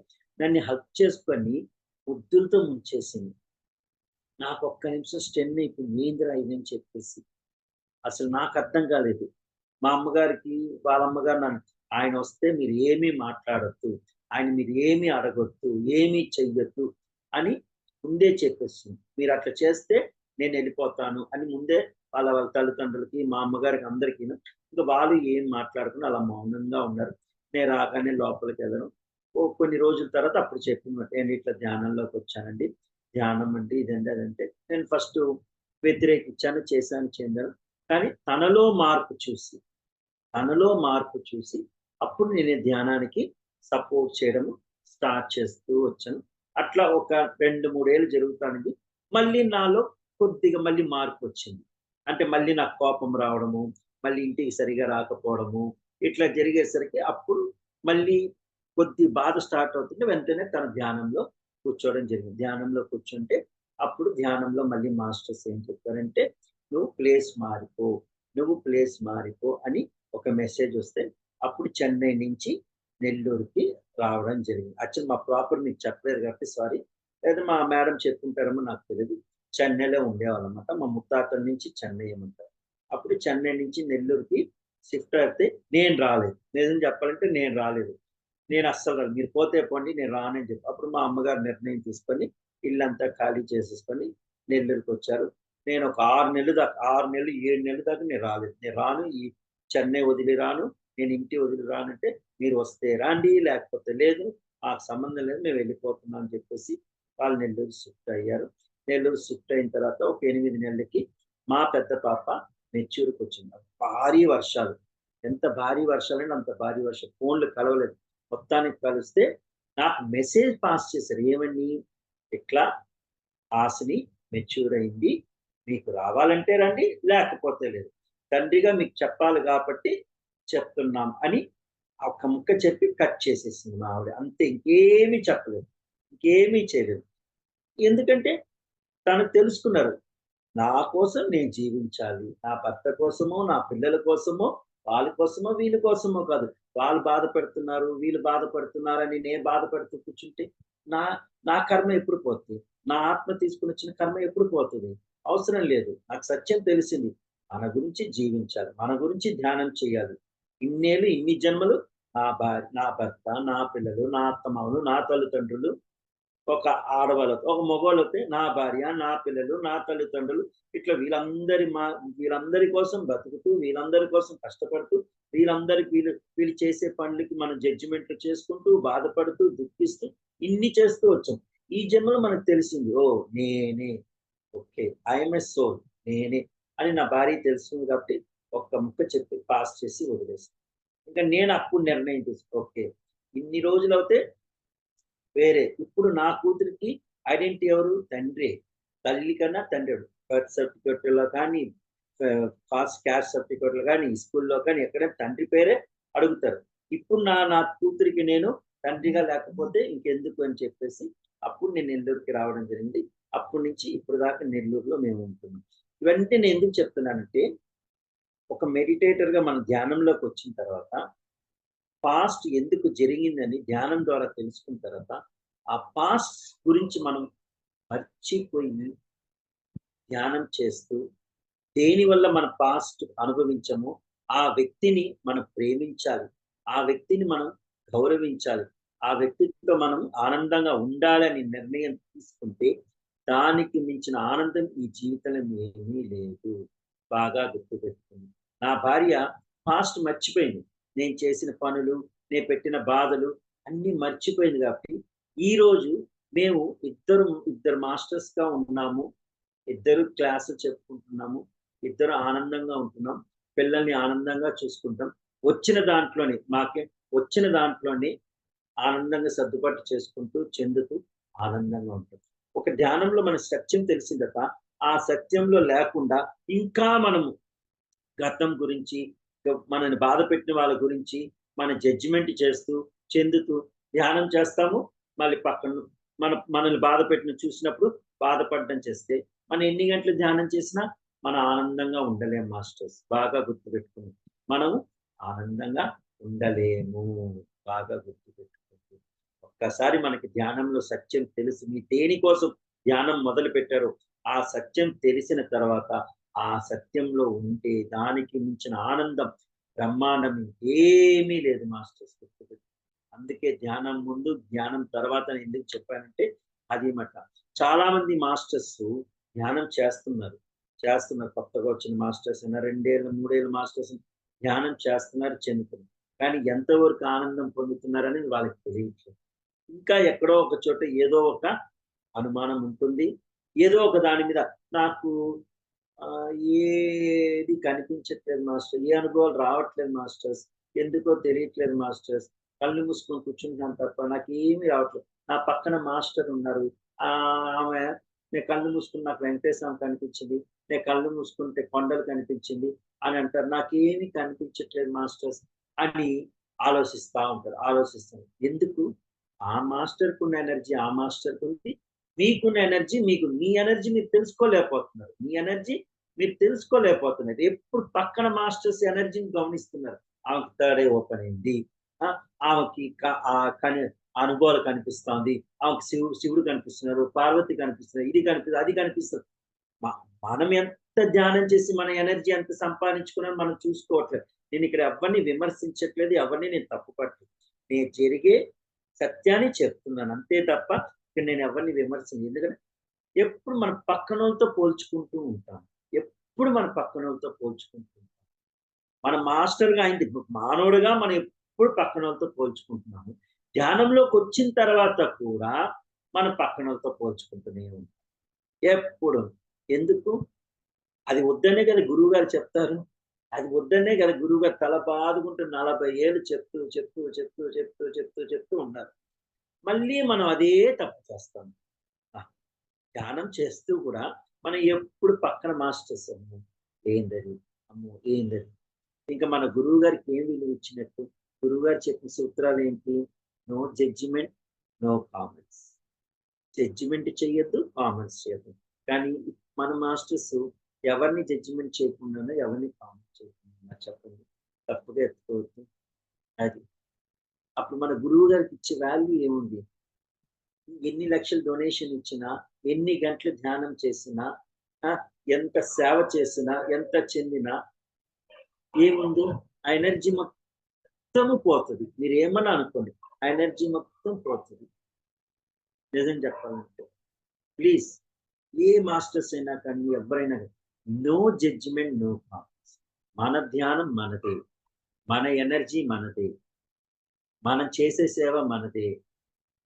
నన్ను హగ్ చేసుకొని ముద్దులతో ముంచేసింది. నాకు ఒక్క నిమిషం స్టన్ అయిపోయింది. ఏందిరా ఇది అని చెప్పేసి. అసలు నాకర్థం కాలేదు. మా అమ్మగారికి వాళ్ళ అమ్మగారు ఆయనొస్తే మీరు ఏమీ మాట్లాడొద్దు. ఆయన మీరు ఏమీ అడగొద్దు. ఏమీ చెయ్యొద్దు అని ముందే చెప్పేసింది. మీరట్లా చేస్తే నేనెళ్ళిపోతాను అని ముందే వాళ్ళ తల్లిదండ్రులకి, మా అమ్మగారికి అందరికీను. ఇంక వాళ్ళు ఏం మాట్లాడకుండా అలా మౌనంగా ఉన్నారు. నేను రాగానే లోపలికెళ్ళడం. కొన్ని రోజుల తర్వాత అప్పుడు చెప్పిందన్నమాట. నేను ఇట్లా ధ్యానంలోకొచ్చానండి. ధ్యానం అంటే ఇదండి, అదంటే నేను ఫస్టు వ్యతిరేకించాను, చేశాను, చెందాను. కానీ తనలో మార్పు చూసి అప్పుడు నేను ధ్యానానికి సపోర్ట్ చేయడము స్టార్ట్ చేస్తూ వచ్చాను. అట్లా ఒక 2, 3 ఏళ్ళు జరుగుతానండి. మళ్ళీ నాలో కొద్దిగా మళ్ళీ మార్పొచ్చింది. అంటే మళ్ళీ నాకు కోపం రావడము, మళ్ళీ ఇంటికి సరిగ్గా రాకపోవడము, ఇట్లా జరిగేసరికి అప్పుడు మళ్ళీ కొద్ది బాధ స్టార్ట్ అవుతుంది. వెంటనే తన ధ్యానంలో కూర్చోవడం జరిగింది. ధ్యానంలో కూర్చుంటే అప్పుడు ధ్యానంలో మళ్ళీ మాస్టర్స్ ఏం చెప్పారంటే, "నువ్వు ప్లేస్ మారిపో, నువ్వు ప్లేస్ మారిపో" అని ఒక మెసేజ్ వస్తే అప్పుడు చెన్నై నుంచి నెల్లూరుకి రావడం జరిగింది. యాక్చువల్లీ మా ప్రాపర్ మీకు చెప్పలేదు కాబట్టి సారీ. లేదా మా మేడం చెప్పుంటారేమో నాకు తెలీదు. చెన్నైలో ఉండేవాళ్ళనమాట. మా ముత్తాతల నుంచి చెన్నై అనమాట. అప్పుడు చెన్నై నుంచి నెల్లూరుకి షిఫ్ట్ అయితే నేను రాలేదు. నిజం చెప్పాలంటే నేను రాలేదు. నేను అస్సలు రాలేదు. మీరు పోతే పోండి నేను రానని చెప్పి. అప్పుడు మా అమ్మగారు నిర్ణయం తీసుకొని ఇల్లంతా ఖాళీ చేసేసుకొని నెల్లూరుకొచ్చారు. నేను ఒక 6 నెలలు దాకా 6 నెలలు, 7 నెలల దాకా నేను రాలేదు. నేను రాను. ఈ చెన్నై వదిలి రాను. నేను ఇంటి వదిలి రానంటే, "మీరు వస్తే రాండి, లేకపోతే లేదు. మాకు సంబంధం లేదు. మేము వెళ్ళిపోతున్నాం" అని చెప్పేసి వాళ్ళు నెల్లూరు షిఫ్ట్ అయ్యారు. నెల్లూరు షిఫ్ట్ అయిన తర్వాత ఒక 8 నెలలకి మా పెద్ద పాప మెచ్యూర్‌కొచ్చింది. భారీ వర్షాలు. ఎంత భారీ వర్షాలంటే అంత భారీ వర్షం. ఫోన్‌లు కలవలేదు. మొత్తానికి కలిస్తే నాకు మెసేజ్ పాస్ చేశారు. ఏమని? "ఇట్లా హాసిని మెచ్యూర్ అయింది. మీకు రావాలంటే రండి, లేకపోతే లేదు. తండ్రిగా మీకు చెప్పాలి కాబట్టి చెప్తున్నాం" అని ఒక్క ముక్క చెప్పి కట్ చేసేసింది మా ఆవిడ. అంతే, ఇంకేమీ చెప్పలేదు. ఇంకేమీ చేయలేదు. ఎందుకంటే తను తెలుసుకున్నారు. నా కోసం నేను జీవించాలి. నా భర్త కోసమో, నా పిల్లల కోసమో, వాళ్ళ కోసమో, వీళ్ళ కోసమో కాదు. వాళ్ళు బాధపడుతున్నారు, వీళ్ళు బాధపడుతున్నారని నేను బాధపడుతూ కూర్చుంటే నా నా కర్మ ఎప్పుడు పోద్ది? నా ఆత్మ తీసుకొనొచ్చిన కర్మ ఎప్పుడు పోతది? అవసరం లేదు. నాకు సత్యం తెలిసింది. మన గురించి జీవించాలి. మన గురించి ధ్యానం చేయాలి. ఇన్నేళ్ళు, ఇన్ని జన్మలు నా భర్త, నా పిల్లలు, నా అత్తమామలు, నా తల్లిదండ్రులు, ఒక ఆడవాళ్ళతో, ఒక మగోళ్ళైతే నా భార్య, నా పిల్లలు, నా తల్లిదండ్రులు, ఇట్లా వీళ్ళందరి కోసం బతుకుతూ, వీళ్ళందరి కోసం కష్టపడుతూ, వీళ్ళు చేసే పనులకి మనం జడ్జిమెంట్లు చేసుకుంటూ, బాధపడుతూ, దుఃఖిస్తూ, ఇన్ని చేస్తూ వచ్చాం. ఈ జన్మలో మనకు తెలిసింది. ఓహ్! నేనే. Okay. I am a soul. నేనే అని నా భార్యకి తెలుస్తుంది కాబట్టి, ఒక్క ముక్క చెప్పి పాస్ చేసి వదిలేసాను. ఇంక నేను అప్పుడు నిర్ణయం ఓకే. ఇన్ని రోజులవుతే వేరే. ఇప్పుడు నా కూతురికి ఐడెంటిటీ ఎవరు? తండ్రే. తల్లి కన్నా తండ్రోడు. బర్త్ సర్టిఫికేట్‌లో కానీ, క్యాస్ట్ సర్టిఫికేట్‌లో గానీ, స్కూల్‌లో కానీ ఎక్కడైనా తండ్రి పేరే అడుగుతారు. ఇప్పుడు నా కూతురికి నేను తండ్రిగా లేకపోతే ఇంకెందుకు అని చెప్పేసి అప్పుడు నేను నెల్లూరుకి రావడం జరిగింది. అప్పటి నుంచి ఇప్పుడు దాకా నెల్లూరులో మేము ఉంటున్నాం. ఇవన్నీ నేను ఎందుకు చెప్తున్నానంటే, ఒక మెడిటేటర్‌గా మనం ధ్యానంలోకొచ్చిన తర్వాత పాస్ట్ ఎందుకు జరిగిందని ధ్యానం ద్వారా తెలుసుకున్న తర్వాత, ఆ పాస్ట్ గురించి మనం మర్చిపోయి ధ్యానం చేస్తూ, దేనివల్ల మన పాస్ట్ అనుభవించామో, ఆ వ్యక్తిని మనం ప్రేమించాలి. ఆ వ్యక్తిని మనం గౌరవించాలి. ఆ వ్యక్తితో మనం ఆనందంగా ఉండాలని నిర్ణయం తీసుకుంటే, దానికి మించిన ఆనందం ఈ జీవితంలో ఏమీ లేదు. బాగా గుర్తుపెట్టుకోండి. నా భార్య పాస్ట్ మర్చిపోయింది. నేను చేసిన పనులు, నేను పెట్టిన బాధలు అన్నీ మర్చిపోయింది కాబట్టి, ఈరోజు మేము ఇద్దరు మాస్టర్స్‌గా ఉన్నాము. ఇద్దరు క్లాసులు చెప్పుకుంటున్నాము. ఇద్దరు ఆనందంగా ఉంటున్నాం. పిల్లల్ని ఆనందంగా చూసుకుంటాం. వచ్చిన దాంట్లోనే ఆనందంగా సర్దుబాటు చేసుకుంటూ, చెందుతూ ఆనందంగా ఉంటాం. ఒక ధ్యానంలో మన సత్యం తెలిసిందట, ఆ సత్యంలో లేకుండా ఇంకా మనము గతం గురించి, మనల్ని బాధపెట్టిన వాళ్ళ గురించి, మన జడ్జిమెంట్ చేస్తూ, చెందుతూ ధ్యానం చేస్తాము. మళ్ళీ పక్కన మనల్ని బాధపెట్టిన చూసినప్పుడు బాధపడడం చేస్తే, మనం ఎన్ని గంటలు ధ్యానం చేసినా మనం ఆనందంగా ఉండలేము మాస్టర్స్. బాగా గుర్తుపెట్టుకోండి. మనము ఆనందంగా ఉండలేము. బాగా గుర్తుపెట్టుకోండి. ఒక్కసారి మనకి ధ్యానంలో సత్యం తెలుసు. మీరు దేనికోసం ధ్యానం మొదలుపెట్టారో, ఆ సత్యం తెలిసిన తర్వాత ఆ సత్యంలో ఉంటే దానికి మించిన ఆనందం, బ్రహ్మాండం ఇంకేమీ లేదు మాస్టర్స్ గుర్తుపెట్టుకోండి. అందుకే ధ్యానం ముందు, ధ్యానం తర్వాత అని ఎందుకు చెప్పానంటే అది మాట. చాలా మంది మాస్టర్స్ ధ్యానం చేస్తున్నారు. కొత్తగా వచ్చిన మాస్టర్స్ అయినా 2 ఏళ్ళు, 3 ఏళ్ళ మాస్టర్స్ ధ్యానం చేస్తున్నారు, చెందుతున్నారు. కానీ ఎంతవరకు ఆనందం పొందుతున్నారనేది వాళ్ళకి తెలియట్లేదు. ఇంకా ఎక్కడో ఒక చోట ఏదో ఒక అనుమానం ఉంటుంది. ఏదో ఒక దాని మీద నాకు ఏది కనిపించట్లేదు మాస్టర్. ఏ అనుభవాలు రావట్లేదు మాస్టర్స్. ఎందుకో తెలియట్లేదు మాస్టర్స్. కళ్ళు మూసుకొని కూర్చుంటున్నాను తప్ప నాకేమీ రావట్లేదు. నా పక్కన మాస్టర్ ఉన్నారు. ఆమె నేను కళ్ళు మూసుకుని నాకు వెంకటేశ్వర కనిపించింది. నేను కళ్ళు మూసుకుంటే కొండలు కనిపించింది అని అంటారు. నాకేమీ కనిపించట్లేదు మాస్టర్స్ అని ఆలోచిస్తాను. ఎందుకు? ఆ మాస్టర్‌కున్న ఎనర్జీ ఆ మాస్టర్‌కుంది. మీకున్న ఎనర్జీ మీకు మీ ఎనర్జీ మీరు తెలుసుకోలేకపోతున్నారు. మీ ఎనర్జీ మీరు తెలుసుకోలేకపోతున్నారు. ఎప్పుడు పక్కన మాస్టర్స్ ఎనర్జీని గమనిస్తున్నారు. ఆమెకి థర్డ్ ఐ ఓపెన్ అయింది. ఆ! ఆమెకి కని అనుభవాలు కనిపిస్తోంది. ఆమెకు శివుడు కనిపిస్తున్నారు. పార్వతి కనిపిస్తున్నారు. ఇది కనిపిస్తుంది. అది కనిపిస్తుంది. మ మనం ఎంత ధ్యానం చేసి మన ఎనర్జీ ఎంత సంపాదించుకున్నామో మనం చూసుకోవట్లేదు. నేనిక్కడ ఎవ్వరిని విమర్శించట్లేదు. ఎవరిని నేను తప్పు పట్టలేదు. నేను జరిగే సత్యాన్ని చెప్తున్నాను. అంతే తప్ప ఇక్కడ నేను ఎవరిని ఎందుకంటే ఎప్పుడు మన పక్కనోళ్ళతో పోల్చుకుంటూ ఉంటాం. ఎప్పుడు మన పక్కనోళ్ళతో పోల్చుకుంటూ ఉంటాం. మన మాస్టర్‌గా అయింది. మానవుడిగా మనం ఎప్పుడు పక్కనోళ్ళతో పోల్చుకుంటున్నాము. ధ్యానంలోకొచ్చిన తర్వాత కూడా మనం పక్కనోళ్ళతో పోల్చుకుంటూనే ఉంటాం. ఎప్పుడు. ఎందుకు? అది వద్దనే కదా గురువుగారు చెప్తారు. అది వద్దనే కదా గురువుగారు తల బాదుకుంటూ 40 ఏళ్ళు చెప్తూ ఉన్నారు. మళ్ళీ మనం అదే తప్పు చేస్తాం. ఆ! ధ్యానం చేస్తూ కూడా మనం ఎప్పుడు పక్కన మాస్టర్స్ అమ్మో! ఏందది? అమ్మో! ఏందది? ఇంకా మన గురువుగారికి ఏం విలువ ఇచ్చినట్టు? గురువుగారు చెప్పిన సూత్రాలేంటి? No judgement, no comments. Judgement చెయ్యొద్దు, కామెంట్స్ చేయొద్దు. కానీ మన మాస్టర్స్ ఎవరిని జడ్జిమెంట్ చేయకుండానో, ఎవరిని కామెంట్ చేయకుండా చెప్పండి. తప్పుగా ఎత్తుకోవద్దు. అది. అప్పుడు మన గురువు గారికి ఇచ్చే వాల్యూ ఏముంది? ఎన్ని లక్షలు డొనేషన్ ఇచ్చినా, ఎన్ని గంటలు ధ్యానం చేసినా, ఆ! ఎంత సేవ చేసినా, ఎంత చెందినా ఏముంది? ఆ ఎనర్జీ మొత్తము పోతది. మీరేమన్నా అనుకోండి. ఆ ఎనర్జీ మొత్తం పోతది. నిజం చెప్పాలంటే. ప్లీజ్ ఏ మాస్టర్స్ అయినా కానీ, ఎవ్వరైనా గాని నో జడ్జిమెంట్, నో కామెంట్స్. మన ధ్యానం మనదే. మన ఎనర్జీ మనదే. మనం చేసే సేవ మనదే.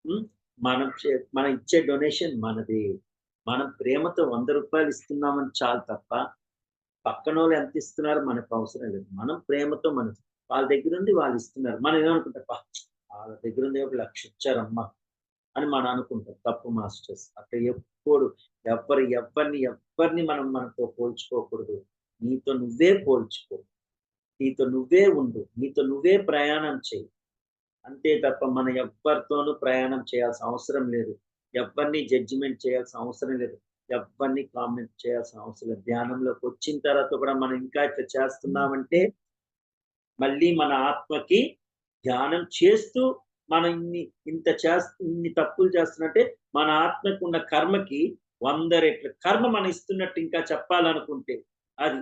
హ్మ్. మనం ఇచ్చే డొనేషన్ మనదే. మనం ప్రేమతో రూ. 100 ఇస్తున్నామని చాలు తప్ప, పక్కనోళ్ళు ఎంత ఇస్తున్నారో మనకు అవసరం లేదు. మనం ప్రేమతో వాళ్ళ దగ్గరుండి వాళ్ళు ఇస్తున్నారు. మనం ఏమనుకుంటాం, అబ్బా! వాళ్ళ దగ్గరుండి ఒక 1,00,000 ఇచ్చారమ్మా అని మనం అనుకుంటాం. తప్పు మాస్టర్స్. అట్లా ఎప్పుడు ఎవ్వరిని మనం మనతో పోల్చుకోకూడదు. నీతో నువ్వే పోల్చుకో. నీతో నువ్వే ఉండు. నీతో నువ్వే ప్రయాణం చెయ్యి. అంతే తప్ప మనం ఎవ్వరితోనూ ప్రయాణం చేయాల్సిన అవసరం లేదు. ఎవ్వరిని జడ్జిమెంట్ చేయాల్సిన అవసరం లేదు. ఎవ్వరిని కామెంట్ చేయాల్సిన అవసరం లేదు. ధ్యానంలోకొచ్చిన తర్వాత కూడా మనం ఇంకా ఇట్లా చేస్తున్నామంటే, మళ్ళీ మన ఆత్మకి ధ్యానం చేస్తూ మనం ఇన్ని తప్పులు చేస్తున్నట్టే మన ఆత్మకున్న కర్మకి 100 రెట్ల కర్మ మనం ఇస్తున్నట్టు ఇంకా చెప్పాలనుకుంటే అది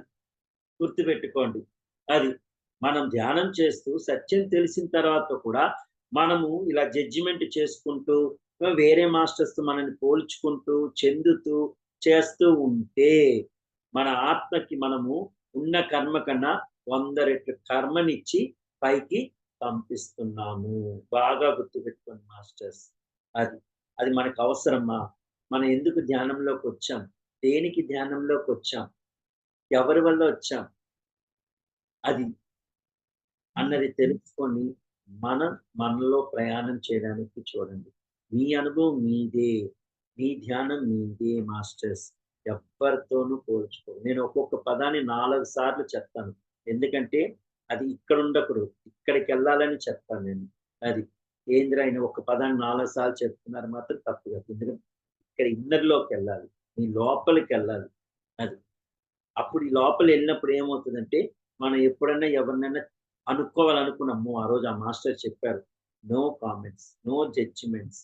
గుర్తుపెట్టుకోండి. అది. మనం ధ్యానం చేస్తూ సత్యం తెలిసిన తర్వాత కూడా మనము ఇలా జడ్జిమెంట్ చేసుకుంటూ, వేరే మాస్టర్స్‌తో మనల్ని పోల్చుకుంటూ, చెందుతూ, చేస్తూ ఉంటే, మన ఆత్మకి మనము ఉన్న కర్మ కన్నా 100 రెట్లు కర్మనిచ్చి పైకి పంపిస్తున్నాము. బాగా గుర్తుపెట్టుకోండి మాస్టర్స్. అది. అది మనకవసరమా? మనం ఎందుకు ధ్యానంలోకొచ్చాం? దేనికి ధ్యానంలోకొచ్చాం? ఎవరి వల్ల వచ్చాం? అది అన్నది తెలుసుకొని మనం మనలో ప్రయాణం చేయడానికి చూడండి. మీ అనుభవం మీదే. మీ ధ్యానం మీదే మాస్టర్స్. ఎవ్వరితోనూ పోల్చుకోరు. నేను ఒక్కొక్క పదాన్ని 4 సార్లు చెప్తాను. ఎందుకంటే అది ఇక్కడ ఉండకూడదు. ఇక్కడికెళ్ళాలని చెప్తాను నేను. అది. ఏందిరా ఈయన ఒక పదాన్ని 4 సార్లు చెప్తున్నారు మాత్రం తప్పు కాదు. ఎందుకంటే ఇక్కడ ఇన్నర్‌లోకెళ్ళాలి. మీ లోపలికెళ్ళాలి. అది. అప్పుడు ఈ లోపలెళ్ళినప్పుడు ఏమవుతదంటే, మనం ఎప్పుడన్నా ఎవరినైనా అనుకోవాలనుకున్నాం. అమ్మో! ఆ రోజు ఆ మాస్టర్ చెప్పారు. No comments, no judgements.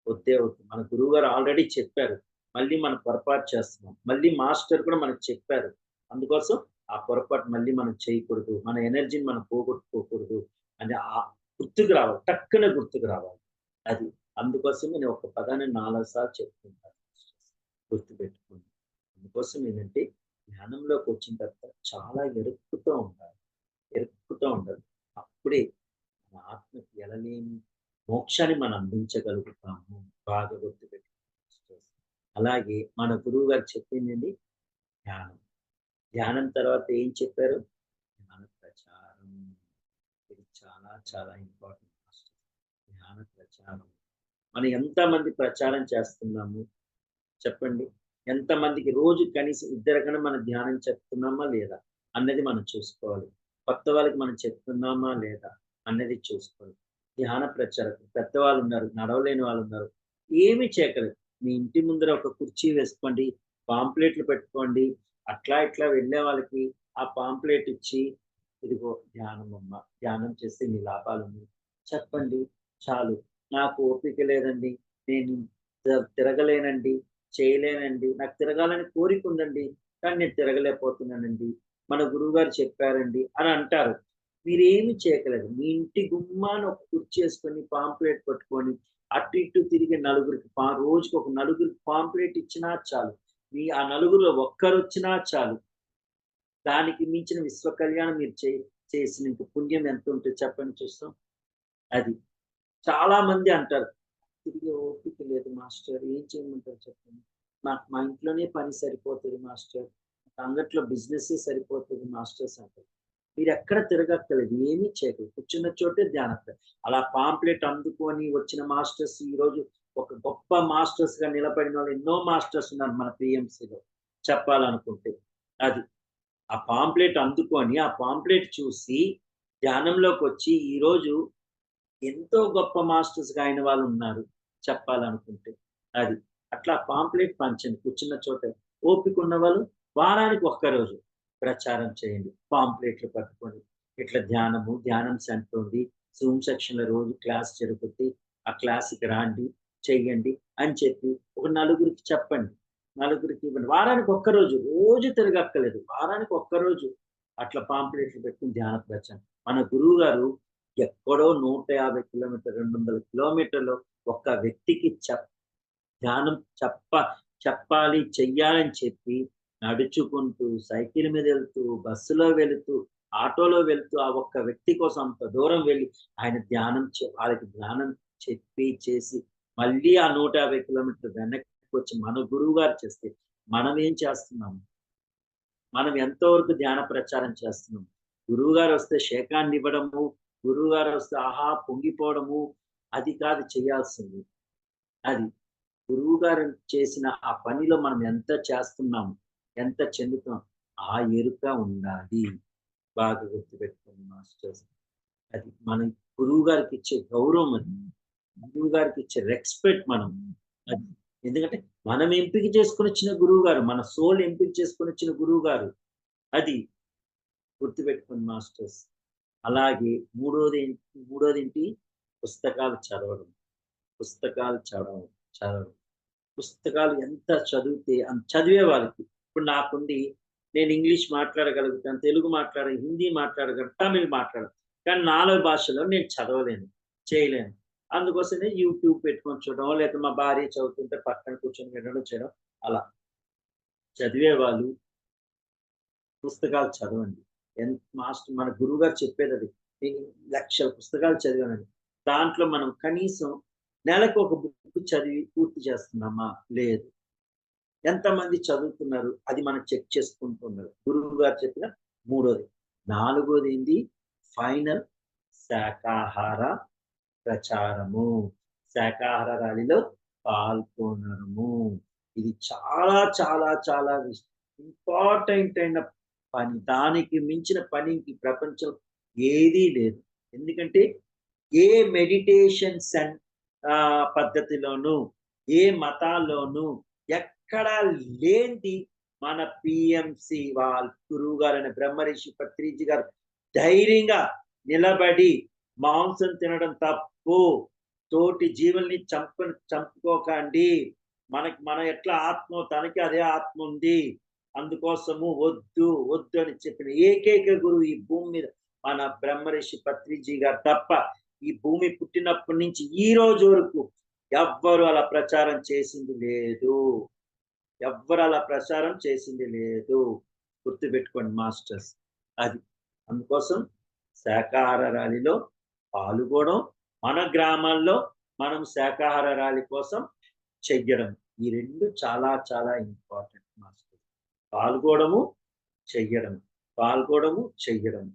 వద్దే వద్దు. మన గురువుగారు ఆల్రెడీ చెప్పారు. మళ్ళీ మనం పొరపాటు చేస్తున్నాం. మళ్ళీ మాస్టర్ కూడా మనకు చెప్పారు. అందుకోసం ఆ పొరపాటు మళ్ళీ మనం చేయకూడదు. మన ఎనర్జీని మనం పోగొట్టుకోకూడదు అని గుర్తుకు రావాలి. టక్కున గుర్తుకు రావాలి. అది. అందుకోసం నేను ఒక పదాన్ని 4 సార్లు చెప్తుంటాను. గుర్తుపెట్టుకోండి. అందుకోసం ఏంటంటే ధ్యానంలోకొచ్చిన తర్వాత చాలా ఎరుక్కుతూ ఉండాలి. ఎరుక్కుతూ ఉండాలి. అప్పుడే మన ఆత్మకి ఎనలేని మోక్షాన్ని మనం అందించగలుగుతాము. బాగా గుర్తుపెట్టుకోండి. అలాగే మన గురువుగారు చెప్పిందేంటి? ధ్యానం. ధ్యానం తర్వాత ఏం చెప్పారు? జ్ఞాన ప్రచారం. ఇది చాలా చాలా ఇంపార్టెంట్ మాస్టర్. జ్ఞాన ప్రచారం. మనం ఎంతమంది ప్రచారం చేస్తున్నాము? చెప్పండి. ఎంతమందికి రోజు కనీసం ఇద్దరికన్నా మనం ధ్యానం చెప్తున్నామా లేదా? అన్నది మనం చూసుకోవాలి. కొత్త వాళ్ళకి మనం చెప్తున్నామా లేదా? అన్నది చూసుకోవాలి. ధ్యాన ప్రచారకులు పెద్దవాళ్ళున్నారు, నడవలేని వాళ్ళున్నారు. ఏమీ చేయక్కర్లేదు. మీ ఇంటి ముందర ఒక కుర్చీ వేసుకోండి, పాంప్లెట్లు పెట్టుకోండి. అట్లా ఇట్లా వెళ్ళే వాళ్ళకి ఆ పాంప్లెట్ ఇచ్చి, ఇదిగో ధ్యానమమ్మ. ధ్యానం చేస్తే ఇన్ని లాభాలున్నాయి. చెప్పండి చాలు. నాకు ఓపిక లేదండి. నేను తిరగలేనండి. చేయలేనండి. నాకు తిరగాలని కోరికుందండి. కానీ నేను తిరగలేకపోతున్నానండి. మన గురువుగారు చెప్పారండి అని అంటారు. మీరేమి చేయక్కర్లేదు. మీ ఇంటి గుమ్మాన ఒక కుర్చేసుకొని, పాంప్లెట్ పట్టుకొని, అటు ఇటు తిరిగి నలుగురికి రోజుకి ఒక నలుగురికి పాంప్లెట్ ఇచ్చినా చాలు. మీ ఆ నలుగురిలో ఒక్కరొచ్చినా చాలు. దానికి మించిన విశ్వ కళ్యాణం మీరు చేసినంత పుణ్యం ఎంతుంటది చెప్పండి చూస్తాం. అది. చాలా మంది అంటారు. తిరిగే ఓపిక లేదు మాస్టర్. ఏం చేయమంటారు చెప్పండి? నాకు మా ఇంట్లోనే పని సరిపోతది మాస్టర్. నాకు అంగట్లో బిజినెస్సే సరిపోతది మాస్టర్స్ అంటారు. మీరెక్కడ తిరగక్కర్లేదు. ఏమీ చేయక్కర్లేదు. కూర్చున్న చోటే ధ్యానం. అలా పాంప్లెట్ అందుకొని వచ్చిన మాస్టర్స్ ఈరోజు ఒక గొప్ప మాస్టర్స్‌గా నిలబడినోళ్ళు ఎన్నో మాస్టర్స్ ఉన్నారు మన పీఎంసీలో చెప్పాలనుకుంటే. అది. ఆ పాంప్లెట్ అందుకొని, ఆ పాంప్లెట్ చూసి ధ్యానంలోకొచ్చి ఈరోజు ఎంతో గొప్ప మాస్టర్స్‌గా అయిన వాళ్ళున్నారు చెప్పాలనుకుంటే. అది. అట్లా పాంప్లెట్ పంచండి కూర్చున్న చోట. ఓపికున్న వాళ్ళు వారానికి ఒక్కరోజు ప్రచారం చేయండి. పాంప్లెట్లు పట్టుకొని. ఇట్లా ధ్యానము, ధ్యానం సెంటర్ ఉంది. జూమ్ సెక్షన్‌లో రోజు క్లాస్ జరుగుద్ది. ఆ క్లాస్‌కి రాండి, చెయ్యండి అని చెప్పి ఒక నలుగురికి చెప్పండి. నలుగురికి ఇవ్వండి. వారానికి ఒక్కరోజు, రోజు తిరగక్కర్లేదు. వారానికి ఒక్కరోజు అట్లా పాంప్లెట్లు పెట్టుకొని ధ్యాన ప్రచారం. మన గురువుగారు ఎక్కడో 150 కిలోమీటర్లు, 200 కిలోమీటర్లు ఒక్క వ్యక్తికి ధ్యానం చెప్పాలి, చెయ్యాలని చెప్పి నడుచుకుంటూ, సైకిల్ మీద వెళ్తూ, బస్సులో వెళుతూ, ఆటోలో వెళ్తూ ఆ ఒక్క వ్యక్తి కోసం అంత దూరం వెళ్లి ఆయన వాళ్ళకి ధ్యానం చెప్పి, చేసి మళ్ళీ ఆ 150 కిలోమీటర్లు వెనక్కొచ్చి మన గురువుగారు చేస్తే మనమేం చేస్తున్నాము? మనం ఎంతవరకు ధ్యాన ప్రచారం చేస్తున్నాం. గురువుగారొస్తే షేకాండివ్వడము, గురువుగారొస్తే ఆహా! పొంగిపోవడము, అది కాదు చేయాల్సింది. అది. గురువుగారు చేసిన ఆ పనిలో మనం ఎంత చేస్తున్నాము, ఎంత చెందుతున్నాం, ఆ ఎరుక ఉండాలి. బాగా గుర్తుపెట్టుకోండి మాస్టర్స్. అది మన గురువుగారికిచ్చే గౌరవం అది. గురువుగారికిచ్చే రెస్పెక్ట్ మనం. అది. ఎందుకంటే మనం ఎంపిక చేసుకొనొచ్చిన గురువుగారు. మన సోల్ ఎంపిక చేసుకొనొచ్చిన గురువుగారు. అది. గుర్తుపెట్టుకోండి మాస్టర్స్. అలాగే మూడోదేంటి పుస్తకాలు చదవడం. పుస్తకాలు చదవడం. పుస్తకాలు ఎంత చదివితే చదివే వాళ్ళకి ఇప్పుడు నాకుంది నేను ఇంగ్లీష్ మాట్లాడగలుగుతాను, తెలుగు హిందీ మాట్లాడగలను, తమిళ్ మాట్లాడను. కానీ 4 భాషలో నేను చదవలేను, చేయలేను. అందుకోసమే యూట్యూబ్ పెట్టుకొని చూడడం, లేకపోతే మా భార్య చదువుతుంటే పక్కన కూర్చొని వినడం చేయడం అలా. చదివేవాళ్ళు పుస్తకాలు చదవండి. మన గురువుగారు చెప్పేదది. నేను లక్షల పుస్తకాలు చదివానండి. దాంట్లో మనం కనీసం నెలకు ఒక బుక్ చదివి పూర్తి చేస్తున్నామా? లేదు. ఎంతమంది చదువుతున్నారు? అది మనం చెక్ చేసుకుంటూ ఉండాలి. గురువుగారు చెప్పిన మూడోది. నాలుగోదేంది ఫైనల్ శాకాహార ప్రచారము, శాకాహార ర్యాలీలో పాల్గొనడము. ఇది చాలా చాలా చాలా ఇంపార్టెంట్ అయిన పని. దానికి మించిన పని ఈ ప్రపంచం ఏదీ లేదు. ఎందుకంటే ఏ మెడిటేషన్ పద్ధతిలోను, ఏ మతాల్లోనూ ఎక్కడా లేనిది మన పిఎంసి గురువు గారైన బ్రహ్మర్షి పత్రిజీ గారు ధైర్యంగా నిలబడి మాంసం తినడం తప్పు, తోటి జీవుల్ని చంపుకోకండి, మన ఎట్లా ఆత్మ తనకి అదే ఆత్మ ఉంది, అందుకోసము వద్దు వద్దు అని చెప్పిన ఏకైక గురువు ఈ భూమి మీద మన బ్రహ్మర్షి పత్రిజీ గారు తప్ప ఈ భూమి పుట్టినప్పటి నుంచి ఈ రోజు వరకు ఎవ్వరు అలా ప్రచారం చేసింది లేదు. ఎవ్వరు అలా ప్రచారం చేసింది లేదు. గుర్తుపెట్టుకోండి మాస్టర్స్. అది. అందుకోసం శాకాహార ర్యాలీలో పాల్గొనడం, మన గ్రామాల్లో మనం శాకాహార ర్యాలీ కోసం చెయ్యడం. ఈ 2 చాలా చాలా ఇంపార్టెంట్ మాస్టర్స్. పాల్గొనడము, చెయ్యడం. పాల్గొనడము, చెయ్యడం.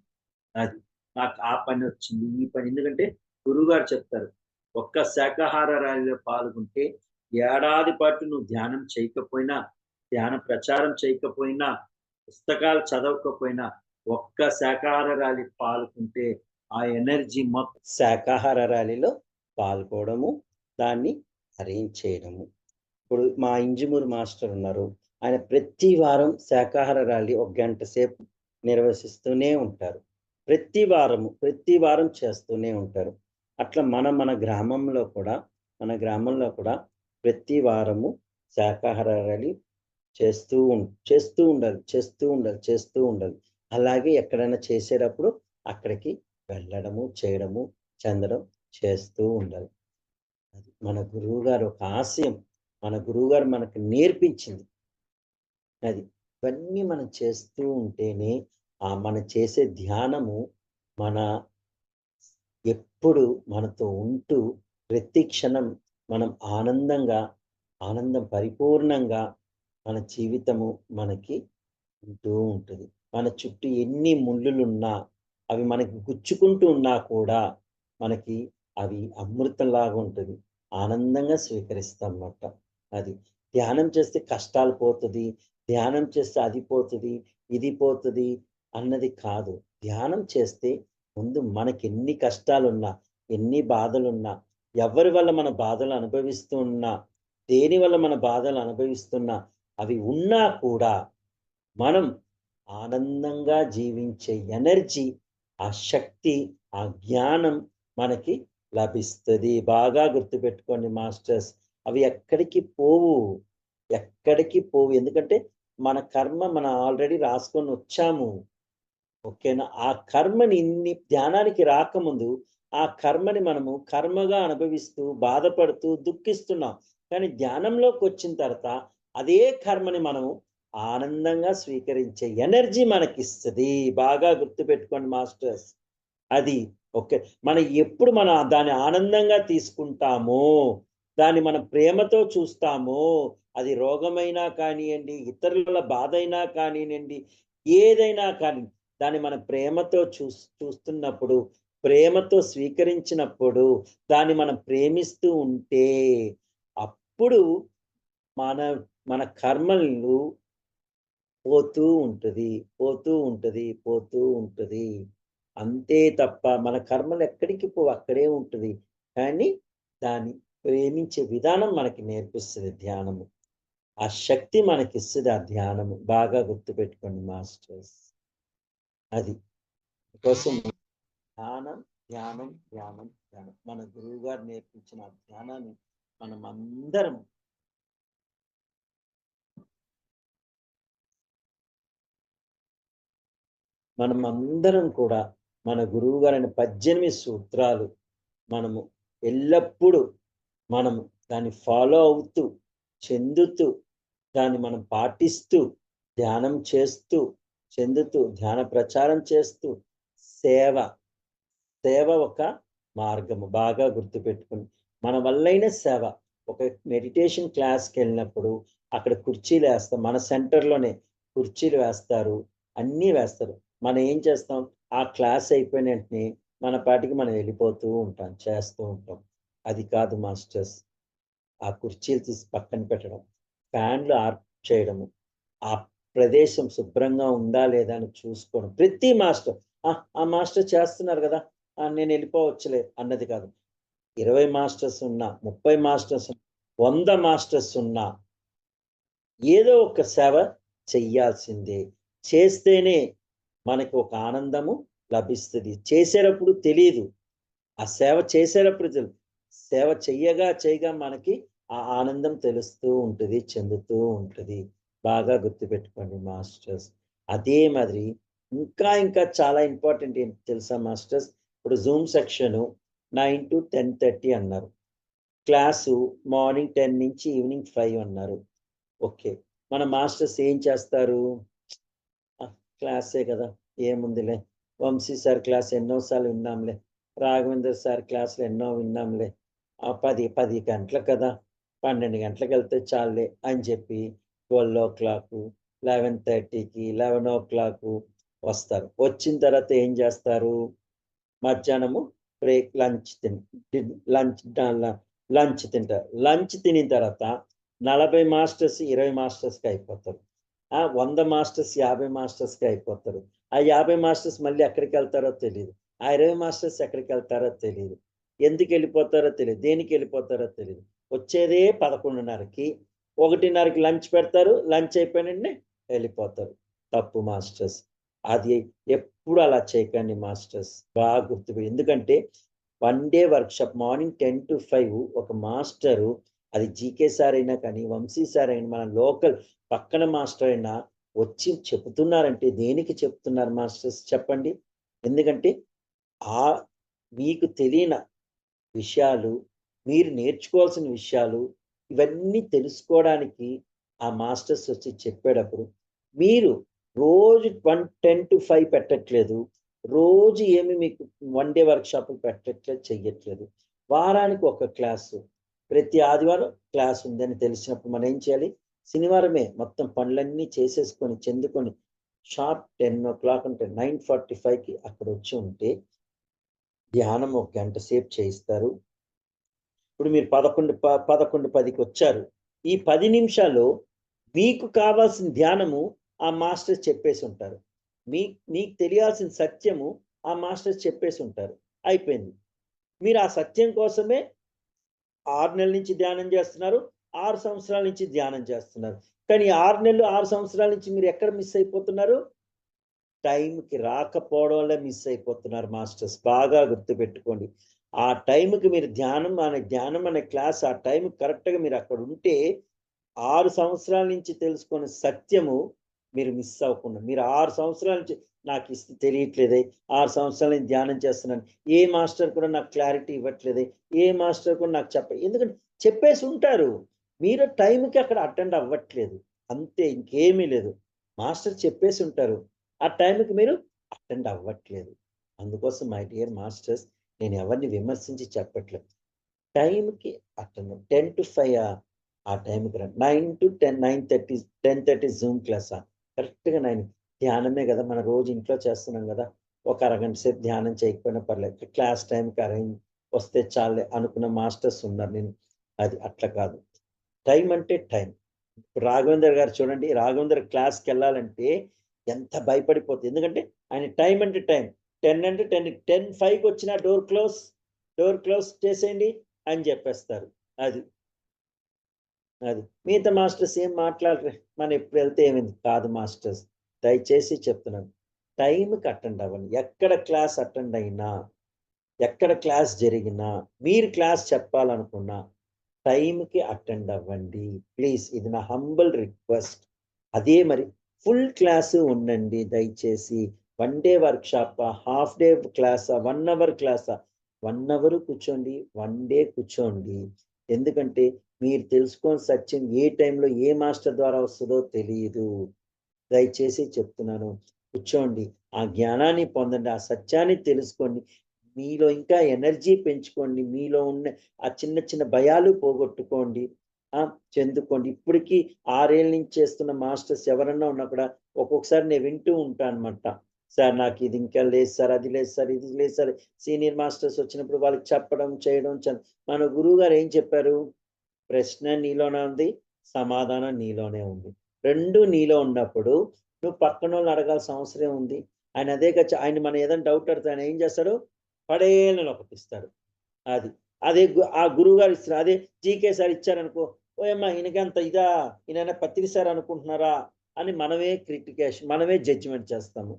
అది. నాకు ఆ పనొచ్చింది. ఈ పని ఎందుకంటే గురువుగారు చెప్తారు. ఒక్క శాకాహార ర్యాలీలో పాల్గొంటే ఏడాది పాటు నువ్వు ధ్యానం చేయకపోయినా, ధ్యాన ప్రచారం చేయకపోయినా, పుస్తకాలు చదవకపోయినా, ఒక్క శాకాహార ర్యాలీ పాల్గొంటే ఆ ఎనర్జీ మొత్తం శాకాహార ర్యాలీలో పాల్గొనడము, దాన్ని అరేంజ్ చేయడము. ఇప్పుడు మా ఇంజమూరు మాస్టర్ ఉన్నారు. ఆయన ప్రతి వారం శాకాహార ర్యాలీ 1 గంట సేపు నిర్వహిస్తూనే ఉంటారు. ప్రతి వారం చేస్తూనే ఉంటారు. అట్లా మన గ్రామంలో కూడా ప్రతి వారము శాకాహార ర్యాలీ చేస్తూ ఉండాలి. అలాగే ఎక్కడైనా చేసేటప్పుడు అక్కడికి వెళ్ళడము, చేయడము, చెందడం చేస్తూ ఉండాలి. అది మన గురువుగారు ఒక ఆశయం. మన గురువుగారు మనకు నేర్పించింది. అది. ఇవన్నీ మనం చేస్తూ ఉంటేనే మనం చేసే ధ్యానము మన ఎప్పుడు మనతో ఉంటూ ప్రతి క్షణం మనం ఆనందం పరిపూర్ణంగా మన జీవితము మనకి ఉంటూ ఉంటుంది. మన చుట్టూ ఎన్ని ముళ్ళులున్నా, అవి మనకి గుచ్చుకుంటూ ఉన్నా కూడా మనకి అవి అమృతంలాగా ఉంటుంది. ఆనందంగా స్వీకరిస్తామన్నమాట. అది. ధ్యానం చేస్తే కష్టాలు పోతది, ధ్యానం చేస్తే అది పోతది, ఇది పోతది అన్నది కాదు. ధ్యానం చేస్తే ముందు మనకెన్ని కష్టాలున్నా, ఎన్ని బాధలున్నా, ఎవరి వల్ల మన బాధలు అనుభవిస్తూ ఉన్నా, దేని వల్ల మన బాధలు అనుభవిస్తున్నా, అవి ఉన్నా కూడా మనం ఆనందంగా జీవించే ఎనర్జీ, ఆ శక్తి, ఆ జ్ఞానం మనకి లభిస్తది. బాగా గుర్తుపెట్టుకోండి మాస్టర్స్. అవి ఎక్కడికి పోవు. ఎందుకంటే మన కర్మ మనం ఆల్రెడీ రాసుకొని వచ్చాము. ఓకేనా? ఆ కర్మని ధ్యానానికి రాకముందు ఆ కర్మని మనము కర్మగా అనుభవిస్తూ, బాధపడుతూ, దుఃఖిస్తున్నాం. కానీ ధ్యానంలోకి వచ్చిన తర్వాత అదే కర్మని మనము ఆనందంగా స్వీకరించే ఎనర్జీ మనకిస్తది. బాగా గుర్తుపెట్టుకోండి మాస్టర్స్. అది. ఓకే. ఎప్పుడు మనం దాన్ని ఆనందంగా తీసుకుంటామో, దాన్ని మనం ప్రేమతో చూస్తామో, అది రోగమైనా కానియండి, ఇతరుల బాధైనా కానియండి, ఏదైనా కానీ దాన్ని మనం ప్రేమతో చూస్తున్నప్పుడు, ప్రేమతో స్వీకరించినప్పుడు, దాన్ని మనం ప్రేమిస్తూ ఉంటే, అప్పుడు మన మన కర్మలు పోతూ ఉంటది. అంతే తప్ప మన కర్మలు ఎక్కడికి పోవు, అక్కడే ఉంటది. కానీ దాన్ని ప్రేమించే విధానం మనకి నేర్పిస్తది ధ్యానము. ఆ శక్తి మనకిస్తది ఆ ధ్యానము. బాగా గుర్తుపెట్టుకోండి మాస్టర్స్. అది. కోసం ధ్యానం, ధ్యానం, ధ్యానం, ధ్యానం. మన గురువుగారు నేర్పించిన ధ్యానాన్ని మనమందరం కూడా మన గురువుగారైన 18 సూత్రాలు మనము ఎల్లప్పుడూ మనము దాన్ని ఫాలో అవుతూ, చెందుతూ, దాన్ని మనం పాటిస్తూ, ధ్యానం చేస్తూ, ధ్యాన ప్రచారం చేస్తూ, సేవ ఒక మార్గము. బాగా గుర్తుపెట్టుకోండి. మన వల్లైన సేవ. ఒక మెడిటేషన్ క్లాస్‌కెళ్ళినప్పుడు అక్కడ కుర్చీలేస్తాం. మన సెంటర్‌లోనే కుర్చీలు వేస్తారు. అన్నీ వేస్తారు. మనం ఏం చేస్తాం? ఆ క్లాస్ అయిపోయిన వెంటనే మన పాటికి మనం వెళ్ళిపోతూ ఉంటాం, చేస్తూ ఉంటాం. అది కాదు మాస్టర్స్. ఆ కుర్చీలు తీసి పక్కన పెట్టడం, ఫ్యాన్లు ఆఫ్ చేయడము, ఆ ప్రదేశం శుభ్రంగా ఉందా లేదా అని చూసుకోవడం. ప్రతి మాస్టర్ ఆ మాస్టర్ చేస్తున్నారు కదా, నేను వెళ్ళిపోవచ్చులే అన్నది కాదు. 20 మాస్టర్స్ ఉన్నా, 30 మాస్టర్స్ 100 మాస్టర్స్ ఉన్నా ఏదో ఒక సేవ చెయ్యాల్సిందే. చేస్తేనే మనకి ఒక ఆనందము లభిస్తది. చేసేటప్పుడు తెలీదు. ఆ సేవ చేసేటప్పుడు సేవ చెయ్యగా మనకి ఆ ఆనందం తెలుస్తూ ఉంటది, చెందుతూ ఉంటది. బాగా గుర్తుపెట్టుకోండి మాస్టర్స్. అదే మాదిరి ఇంకా చాలా ఇంపార్టెంట్ ఏంటి తెలుసా మాస్టర్స్? ఇప్పుడు జూమ్ సెక్షను 9-10:30 అన్నారు. క్లాసు మార్నింగ్ 10 నుంచి ఈవినింగ్ 5 అన్నారు. ఓకే. మన మాస్టర్స్ ఏం చేస్తారు? క్లాసే కదా! ఏముందిలే. వంశీ సార్ క్లాస్ ఎన్నో సార్లు విన్నాంలే. రాఘవేంద్ర సార్ క్లాస్‌లు ఎన్నో విన్నాంలే. 10 గంటలకు కదా! 12 గంటలకెళ్తే చాలులే అని చెప్పి 12:00, 11:30కి, 11:00 వస్తారు. వచ్చిన తర్వాత ఏం చేస్తారు? మధ్యాహ్నము బ్రేక్ లంచ్ తింటారు. లంచ్ తినిన తర్వాత 40 మాస్టర్స్ 20 మాస్టర్స్‌కి అయిపోతారు. 100 మాస్టర్స్ 50 మాస్టర్స్‌కి అయిపోతారు. ఆ 50 మాస్టర్స్ మళ్ళీ ఎక్కడికెళ్తారో తెలీదు. ఆ 20 మాస్టర్స్ ఎక్కడికెళ్తారో తెలీదు. ఎందుకెళ్ళిపోతారో తెలీదు. దేనికెళ్ళిపోతారో తెలీదు. వచ్చేదే 11:30కి. 1:30కి లంచ్ పెడతారు. లంచ్ అయిపోయిన వెంటనే వెళ్ళిపోతారు. తప్పు మాస్టర్స్. అది ఎప్పుడు అలా చేయకండి మాస్టర్స్. బాగా ఎందుకంటే 1 డే వర్క్‌షాప్ మార్నింగ్ 10-5 ఒక మాస్టరు, అది జీకే సార్ అయినా కానీ, వంశీ సార్ అయినా, మన లోకల్ పక్కన మాస్టర్ అయినా వచ్చి చెప్తున్నారంటే దేనికి చెప్తున్నారు మాస్టర్స్ చెప్పండి? ఎందుకంటే ఆహ్, మీకు తెలియని విషయాలు, మీరు నేర్చుకోవాల్సిన విషయాలు, ఇవన్నీ తెలుసుకోవడానికి ఆ మాస్టర్స్ వచ్చి చెప్పేటప్పుడు, మీరు రోజు 10-5 పెట్టట్లేదు. రోజు ఏమి మీకు 1 డే వర్క్‌షాపులు పెట్టట్లేదు, చెయ్యట్లేదు. వారానికి ఒక క్లాసు. ప్రతి ఆదివారం క్లాస్ ఉందని తెలిసినప్పుడు మనం ఏం చేయాలి? శనివారమే మొత్తం పనులన్నీ చేసేసుకొని, చెందుకొని షార్ప్ 10:00 అంటే 9:45కి అక్కడొచ్చి ఉంటే, ధ్యానం ఒక గంట సేపు చేయిస్తారు. ఇప్పుడు మీరు 11:10కి వచ్చారు. ఈ 10 నిమిషాల్లో మీకు కావాల్సిన ధ్యానము ఆ మాస్టర్ చెప్పేసుంటారు. మీకు తెలియాల్సిన సత్యము ఆ మాస్టర్ చెప్పేసుంటారు. అయిపోయింది. మీరు ఆ సత్యం కోసమే 6 నెలల నుంచి ధ్యానం చేస్తున్నారు. 6 సంవత్సరాల నుంచి ధ్యానం చేస్తున్నారు. కానీ 6 నెలలు, 6 సంవత్సరాల నుంచి మీరు ఎక్కడ మిస్ అయిపోతున్నారు? టైంకి రాకపోవడం వల్లే మిస్ అయిపోతున్నారు మాస్టర్స్. బాగా గుర్తుపెట్టుకోండి. ఆ టైంకి మీరు ధ్యానం అనే క్లాస్ ఆ టైంకి కరెక్ట్‌గా మీరు అక్కడ ఉంటే 6 సంవత్సరాల నుంచి తెలుసుకున్న సత్యము మీరు మిస్ అవ్వకుండా. మీరు 6 సంవత్సరాల నుంచి తెలియట్లేదే, 6 సంవత్సరాల నుంచి ధ్యానం చేస్తున్నాను. ఏ మాస్టర్ కూడా నాకు క్లారిటీ ఇవ్వట్లేదే, ఏ మాస్టర్ కూడా నాకు ఎందుకంటే చెప్పేసి ఉంటారు. మీరు టైంకి అక్కడ అటెండ్ అవ్వట్లేదు. అంతే ఇంకేమీ లేదు. మాస్టర్ చెప్పేసి ఉంటారు. ఆ టైంకి మీరు అటెండ్ అవ్వట్లేదు. అందుకోసం మై డియర్ మాస్టర్స్, నేను ఎవరిని విమర్శించి చెప్పట్లేదు. టైంకి అటెండ్ 10-5 ఆ టైంకి రండి. 9-10, 9:30, 10:30 జూమ్ క్లాసా? కరెక్ట్‌గా 9 ధ్యానమే గదా! మనం రోజు ఇంట్లో చేస్తున్నాం గదా! ఒక అరగంట సేపు ధ్యానం చేయకపోయినా పర్లేదు. క్లాస్ టైంకి వస్తే చాలులే అనుకున్న మాస్టర్స్ ఉన్నారు. అది అట్లా కాదు. టైం అంటే టైం. ఇప్పుడు రాఘవేందర్ గారు చూడండి. రాఘవేందర్ క్లాస్‌కెళ్ళాలంటే ఎంత భయపడిపోతుంది. ఎందుకంటే ఆయన టైం అంటే టైం. 10 అంటే 10, 10:05కి వచ్చినా డోర్ క్లోజ్ చేసేయండి అని జెప్పేస్తారు. అది. అది. మిగతా మాస్టర్స్ ఏం మాట్లాడరు. మనం ఎప్పుడు వెళ్తే ఏమైంది? కాదు మాస్టర్స్. దయచేసి చెప్తున్నాను. టైంకి అటెండ్ అవ్వండి. ఎక్కడ క్లాస్ జరిగినా, మీరు క్లాస్ చెప్పాలనుకున్నా టైంకి అటెండ్ అవ్వండి. ప్లీజ్ ఇది నా హంబుల్ రిక్వెస్ట్. అదే మరి ఫుల్ క్లాసు ఉండండి దయచేసి. 1 డే వర్క్‌షాపా? హాఫ్ డే క్లాసా? 1 అవర్ క్లాసా? 1 అవర్ కూర్చోండి. 1 డే కూర్చోండి. ఎందుకంటే మీరు తెలుసుకోని సత్యం ఏ టైంలో ఏ మాస్టర్ ద్వారా వస్తదో తెలీదు. దయచేసి చెప్తున్నాను. కూర్చోండి. ఆ జ్ఞానాన్ని పొందండి. ఆ సత్యాన్ని తెలుసుకోండి. మీలో ఇంకా ఎనర్జీ పెంచుకోండి. మీలో ఉన్న ఆ చిన్న భయాలు పోగొట్టుకోండి. చెందుకోండి. ఇప్పటికి 6 ఏళ్ల నుంచి చేస్తున్న మాస్టర్స్ ఎవరన్నా ఉన్నా కూడా ఒక్కొక్కసారి నేను వింటూ ఉంటానన్నమాట. సార్ నాకు ఇది ఇంకా లేదు సార్, అది లేదు సార్, ఇది లేదు సార్. సీనియర్ మాస్టర్స్ వచ్చినప్పుడు వాళ్ళకి చెప్పడం, చేయడం మన గురువు గారు ఏం చెప్పారు? ప్రశ్న నీలోనే ఉంది, సమాధానం నీలోనే ఉంది. 2 నీలో ఉన్నప్పుడు నువ్వు పక్కనోళ్ళని అడగాల్సిన అవసరం ఉంది. ఆయన అదే ఆయన మనం ఏదైనా డౌట్ అడిగితే ఆయన ఏం చేస్తాడు? పడేలని ఒకటిస్తాడు. అది. అదే ఆ గురువుగారు ఇస్తారు. అదే జీకే సార్ ఇచ్చారనుకో, ఓయమ్మ ఈయనకంత ఇదా? ఈయన పత్రి సార్ అనుకుంటున్నారా? అని మనమే జడ్జిమెంట్ చేస్తాము.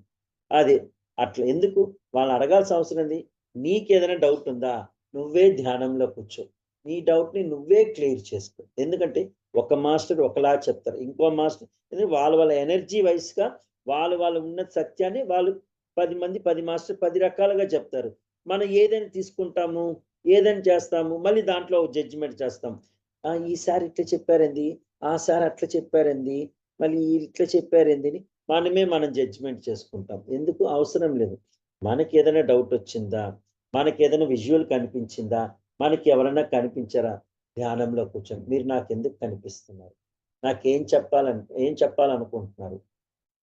అది. అట్లా ఎందుకు? వాళ్ళని అడగాల్సిన అవసరం ఏంది? నీకేదైనా డౌట్ ఉందా? నువ్వే ధ్యానంలో కూర్చో. నీ డౌట్‌ని నువ్వే క్లియర్ చేసుకో. ఎందుకంటే ఒక మాస్టర్ ఒకలా చెప్తారు. ఇంకో మాస్టర్ వాళ్ళ ఎనర్జీ వైస్‌గా వాళ్ళు ఉన్న సత్యాన్ని వాళ్ళు 10 మంది 10 మాస్టర్ 10 రకాలుగా చెప్తారు. మనం ఏదైనా తీసుకుంటాము, ఏదైనా చేస్తాము, మళ్ళీ దాంట్లో జడ్జిమెంట్ చేస్తాం. ఈ సార్ ఇట్లా చెప్పారేంది? ఆ సార్ అట్లా చెప్పారేంది? మళ్ళీ ఇట్లా చెప్పారేంది అని మనం జడ్జిమెంట్ చేసుకుంటాం. ఎందుకు? అవసరం లేదు. మనకేదైనా డౌట్ వచ్చిందా? మనకేదైనా విజువల్ కనిపించిందా? మనకి ఎవరైనా కనిపించారా? ధ్యానంలో కూర్చొని మీరు నాకెందుకు కనిపిస్తున్నారు? ఏం చెప్పాలనుకుంటున్నారు?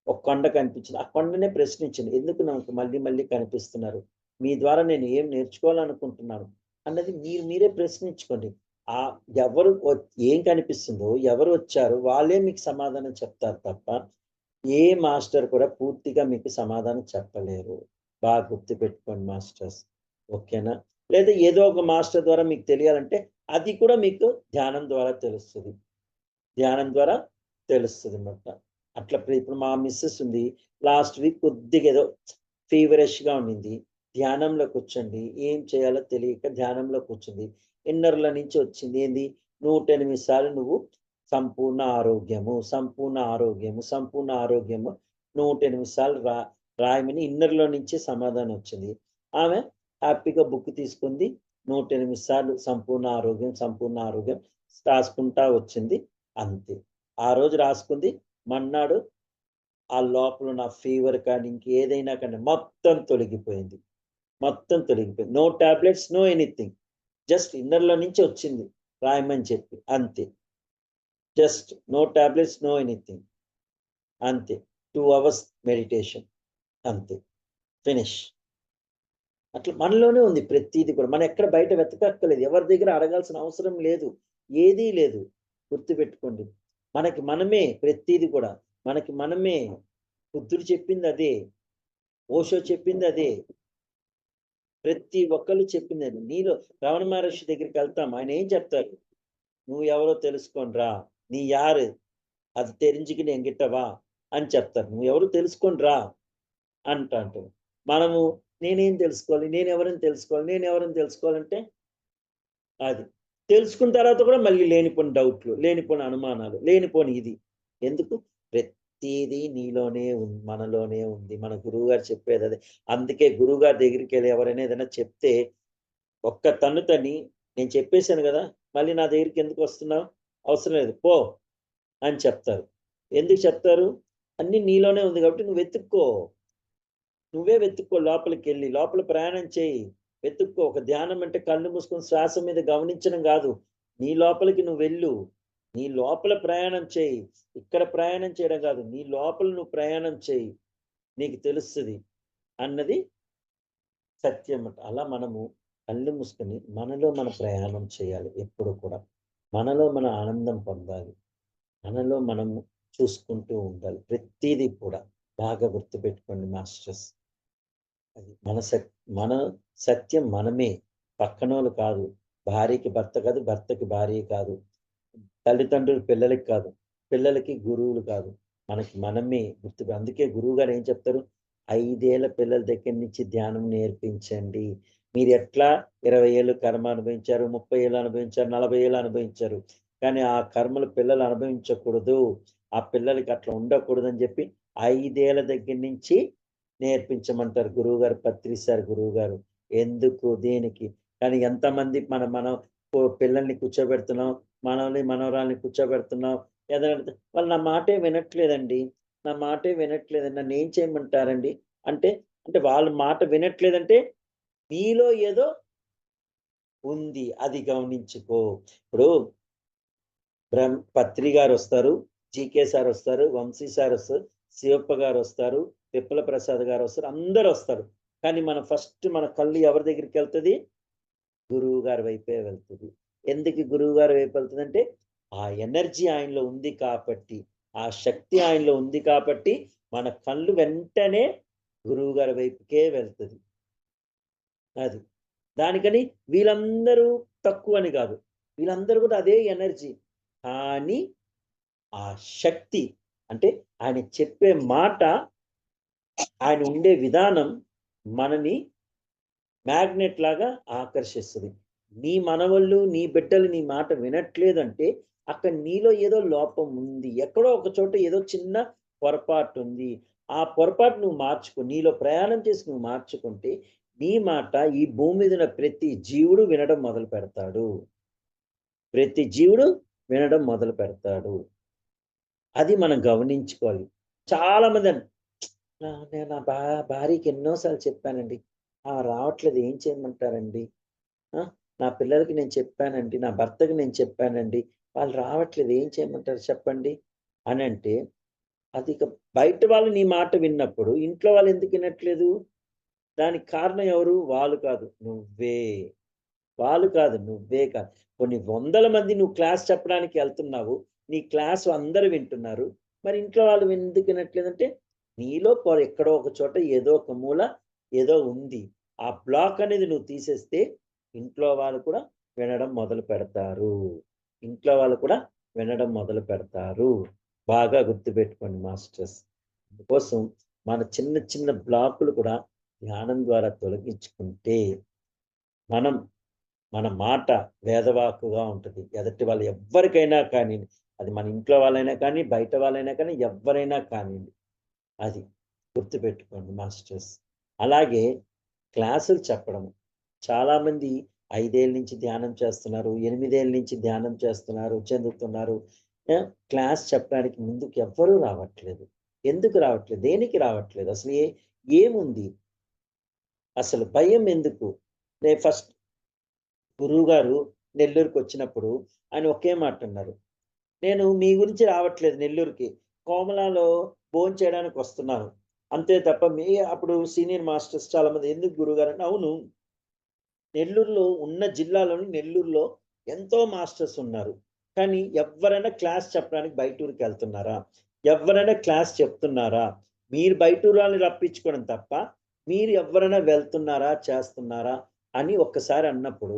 ఒక కొండ కనిపించింది. ఆ కొండనే ప్రశ్నించింది. ఎందుకు నాకు మళ్ళీ మళ్ళీ కనిపిస్తున్నారు? మీ ద్వారా నేను ఏం నేర్చుకోవాలనుకుంటున్నాను? అన్నది మీరే ప్రశ్నించుకోండి. ఆహ్, ఎవరు వ ఏం కనిపిస్తుందో, ఎవరు వచ్చారో వాళ్ళే మీకు సమాధానం చెప్తారు తప్ప, ఏ మాస్టర్ కూడా పూర్తిగా మీకు సమాధానం చెప్పలేరు. బాగా గుర్తుపెట్టుకోండి మాస్టర్స్. ఓకేనా? లేదా ఏదో ఒక మాస్టర్ ద్వారా మీకు తెలియాలంటే, అది కూడా మీకు ధ్యానం ద్వారా తెలుస్తది. ధ్యానం ద్వారా తెలుస్తదనమాట. అట్లా ఇప్పుడు మా మిసెస్ ఉంది. లాస్ట్ వీక్ కొద్దిగా ఏదో ఫీవరిష్‌గా ఉండింది. ధ్యానంలో కూర్చోండి. ఏం చేయాలో తెలియక ధ్యానంలో కూర్చుంది. ఇన్నర్‌లో నుంచి వచ్చింది. ఏంది? 108 సార్లు నువ్వు సంపూర్ణ ఆరోగ్యము, సంపూర్ణ ఆరోగ్యము, సంపూర్ణ ఆరోగ్యము 108 సార్లు రాయమని ఇన్నర్‌లో నుంచే సమాధానం వచ్చింది. ఆమె హ్యాపీగా బుక్ తీసుకుంది. 108 సార్లు సంపూర్ణ ఆరోగ్యం, సంపూర్ణ ఆరోగ్యం రాసుకుంటా వచ్చింది. అంతే. ఆ రోజు రాసుకుంది. మర్నాడు ఆ లోపల ఉన్న ఫీవర్ కానీ, ఇంకేదైనా కానీ మొత్తం తొలగిపోయింది. మొత్తం తొలగిపోయింది. No tablets, no anything. Just ఇన్నర్‌లో నుంచి వచ్చింది రాయమని చెప్పి. అంతే. Just no tablets, no anything. అంతే. 2 అవర్స్ మెడిటేషన్. అంతే. ఫినిష్. అట్లా మనలోనే ఉంది ప్రతీది కూడా. మనం ఎక్కడ బయట వెతకక్కర్లేదు. ఎవరి దగ్గర అడగాల్సిన అవసరం లేదు. ఏదీ లేదు. గుర్తుపెట్టుకోండి. మనకి మనమే ప్రతీది కూడా. మనకి మనమే. బుద్ధుడు చెప్పిందదే. ఓషో చెప్పిందదే. ప్రతి ఒక్కళ్ళు చెప్పిందే. నీలో రమణ మహర్షి దగ్గరికెళ్తాం. ఆయన ఏం చెప్తారు? "నువ్వు ఎవరో తెలుసుకొని రా. నీ యారు అది తెలించుకుని ఎన్గిట్ట వా" అని చెప్తారు. "నువ్వెవరో తెలుసుకొని రా" అంటాంటారు. మనము నేనేం తెలుసుకోవాలి? నేనెవరని తెలుసుకోవాలంటే అది. తెలుసుకున్న తర్వాత కూడా మళ్ళీ లేనిపోని డౌట్‌లు, లేనిపోని అనుమానాలు, లేనిపోని ఇది. ఎందుకు? ప్రతీదీ నీలోనే మనలోనే ఉంది. మన గురువుగారు చెప్పేదదే. అందుకే గురువుగారి దగ్గరికెళ్ళి ఎవరైనా ఏదైనా చెప్తే ఒక్క తన్ను తన్ని, "నేను చెప్పేసాను గదా! మళ్ళీ నా దగ్గరికి ఎందుకొస్తున్నావు? అవసరం లేదు పో" అని చెప్తారు. ఎందుకు చెప్తారు? అన్నీ నీలోనే ఉంది కాబట్టి నువ్వు వెతుక్కో. నువ్వే వెతుక్కో లోపలికెళ్ళి. లోపల ప్రయాణం చెయ్యి. వెతుక్కో. ఒక ధ్యానం అంటే కళ్ళు మూసుకొని శ్వాస మీద గమనించడం గాదు. నీ లోపలికి నువ్వెళ్ళు. నీ లోపల ప్రయాణం చెయ్యి. ఇక్కడ ప్రయాణం చేయడం గాదు. నీ లోపల నువ్వు ప్రయాణం చెయ్యి. నీకు తెలుస్తది అన్నది సత్యమట. అలా మనము కళ్ళు మూసుకొని మనలో మన ప్రయాణం చేయాలి ఎప్పుడు కూడా. మనలో మన ఆనందం పొందాలి. మనలో మనము చూసుకుంటూ ఉండాలి. ప్రతీదీ కూడా. బాగా గుర్తుపెట్టుకోండి మాస్టర్స్. అది మన సత్యం మనమే. పక్కనోళ్ళు కాదు. భార్యకి భర్త కాదు, భర్తకి భార్య కాదు. తల్లిదండ్రులు పిల్లలకి కాదు. పిల్లలకి గురువులు కాదు. మనకి మనమే అందుకే గురువుగారు ఏం చెప్తారు? 5 ఏళ్ల పిల్లల దగ్గర నుంచి ధ్యానం నేర్పించండి. మీరెట్లా 20 ఏళ్ళు కర్మ అనుభవించారు, 30 ఏళ్ళు అనుభవించారు, 40 ఏళ్ళు అనుభవించారు. కానీ ఆ కర్మలు పిల్లలు అనుభవించకూడదు. ఆ పిల్లలకి అట్లా ఉండకూడదని చెప్పి 5 ఏళ్ల దగ్గర నుంచి నేర్పించమంటారు గురువుగారు, పత్రిసారి గురువుగారు. ఎందుకు? దేనికి? కానీ ఎంతమంది మనం పిల్లల్ని కూర్చోబెడుతున్నాం. మనవల్ని, మనవరాల్ని కూర్చోబెడుతున్నాం. ఏదైనా వాళ్ళు నా మాటే వినట్లేదండి. నా మాటే వినట్లేదండి. నన్నేం చేయమంటారండి? అంటే, అంటే వాళ్ళ మాట వినట్లేదంటే నీలో ఏదో ఉంది. అది గమనించుకో. ఇప్పుడు పత్రి గారొస్తారు, జీకే సారొస్తారు, వంశీ సారొస్తారు, శివప్ప గారొస్తారు, తిప్పల ప్రసాద్ గారు వస్తారు, అందరూ వస్తారు. కానీ ఫస్ట్ మన కళ్ళు ఎవరి దగ్గరికి వెళ్తుంది? గురువు గారి వైపే వెళ్తుంది. ఎందుకు గురువు గారి వైపు వెళ్తుందంటే ఆ ఎనర్జీ ఆయనలో ఉంది కాబట్టి, ఆ శక్తి ఆయనలో ఉంది కాబట్టి మన కళ్ళు వెంటనే గురువు గారి వైపుకే వెళ్తుంది. అది. దానికని వీళ్ళందరూ తక్కువని కాదు. వీళ్ళందరూ కూడా అదే ఎనర్జీ. కానీ ఆ శక్తి అంటే ఆయన చెప్పే మాట, ఆయన ఉండే విధానం మనని మ్యాగ్నెట్ లాగా ఆకర్షిస్తది. నీ మనవళ్ళు, నీ బిడ్డలు నీ మాట వినట్లేదంటే అక్కడ నీలో ఏదో లోపం ఉంది. ఎక్కడో ఒక చోట ఏదో చిన్న పొరపాటుంది. ఆ పొరపాటు నువ్వు మార్చుకో. నీలో ప్రయాణం చేసి నువ్వు మార్చుకుంటే నీ మాట ఈ భూమి మీద ఉన్న ప్రతి జీవుడు వినడం మొదలు పెడతాడు. ప్రతి జీవుడు వినడం మొదలు పెడతాడు. అది మనం గమనించుకోవాలి. చాలామంది నేను నా భార్యకి ఎన్నో సార్లు చెప్పానండి. రావట్లేదు ఏం చేయమంటారండి? ఆ! నా పిల్లలకి నేను చెప్పానండి. నా భర్తకి నేను చెప్పానండి. వాళ్ళు రావట్లేదు ఏం చేయమంటారు చెప్పండి? అనంటే అది ఇక బయట వాళ్ళు నీ మాట విన్నప్పుడు ఇంట్లో వాళ్ళు ఎందుకు వినట్లేదు? దానికి కారణం ఎవరు? వాళ్ళు కాదు నువ్వే. వాళ్ళు కాదు నువ్వే కాదు. కొన్ని వందల మంది నువ్వు క్లాస్ చెప్పడానికి ఎళ్తున్నావు. నీ క్లాస్ అందరూ వింటున్నారు. మరి ఇంట్లో వాళ్ళు ఎందుకు వినట్లేదంటే నీలో ఎక్కడో ఒక చోట ఏదో ఒక మూల ఏదో ఉంది. ఆ బ్లాక్ అనేది నువ్వు తీసేస్తే ఇంట్లో వాళ్ళు కూడా వినడం మొదలు పెడతారు. ఇంట్లో వాళ్ళు కూడా వినడం మొదలు పెడతారు. బాగా గుర్తుపెట్టుకోండి మాస్టర్స్. అందుకోసం మన చిన్న చిన్న బ్లాకులు కూడా ధ్యానం ద్వారా తొలగించుకుంటే మనం మన మాట వేదవాక్కుగా ఉంటది. ఎదుటి వాళ్ళు ఎవ్వరికైనా కానియండి. అది మన ఇంట్లో వాళ్ళైనా కానీ, బయట వాళ్ళైనా కానీ, ఎవ్వరైనా కానియండి. అది గుర్తుపెట్టుకోండి మాస్టర్స్. అలాగే క్లాసులు చెప్పడం. చాలామంది 5 ఏళ్ల నుంచి ధ్యానం చేస్తున్నారు. 8 ఏళ్ల నుంచి ధ్యానం చేస్తున్నారు, చెందుతున్నారు. క్లాస్ చెప్పడానికి ముందుకు ఎవ్వరూ రావట్లేదు. ఎందుకు రావట్లేదు? దేనికి రావట్లేదు? అసలు ఏముంది? అసలు భయం ఎందుకు? ఫస్ట్ గురువుగారు నెల్లూరుకొచ్చినప్పుడు ఆయన ఒకే మాట అన్నారు. నేను మీ గురించి రావట్లేదు నెల్లూరుకి. కోమలాలో భోంచేయడానికి వస్తున్నాను. అంతే తప్ప అప్పుడు సీనియర్ మాస్టర్స్ చాలామంది ఎందుకు గురువుగారు అంటే, అవును. నెల్లూరులో ఎంతో మాస్టర్స్ ఉన్నారు. కానీ ఎవ్వరైనా క్లాస్ చెప్పడానికి బయటూరికెళ్తున్నారా? ఎవ్వరైనా క్లాస్ చెప్తున్నారా? మీరు బయటూరాల్ని రప్పించుకోవడం తప్ప, మీరు ఎవ్వరైనా వెళ్తున్నారా? చేస్తున్నారా? అని ఒక్కసారి అన్నప్పుడు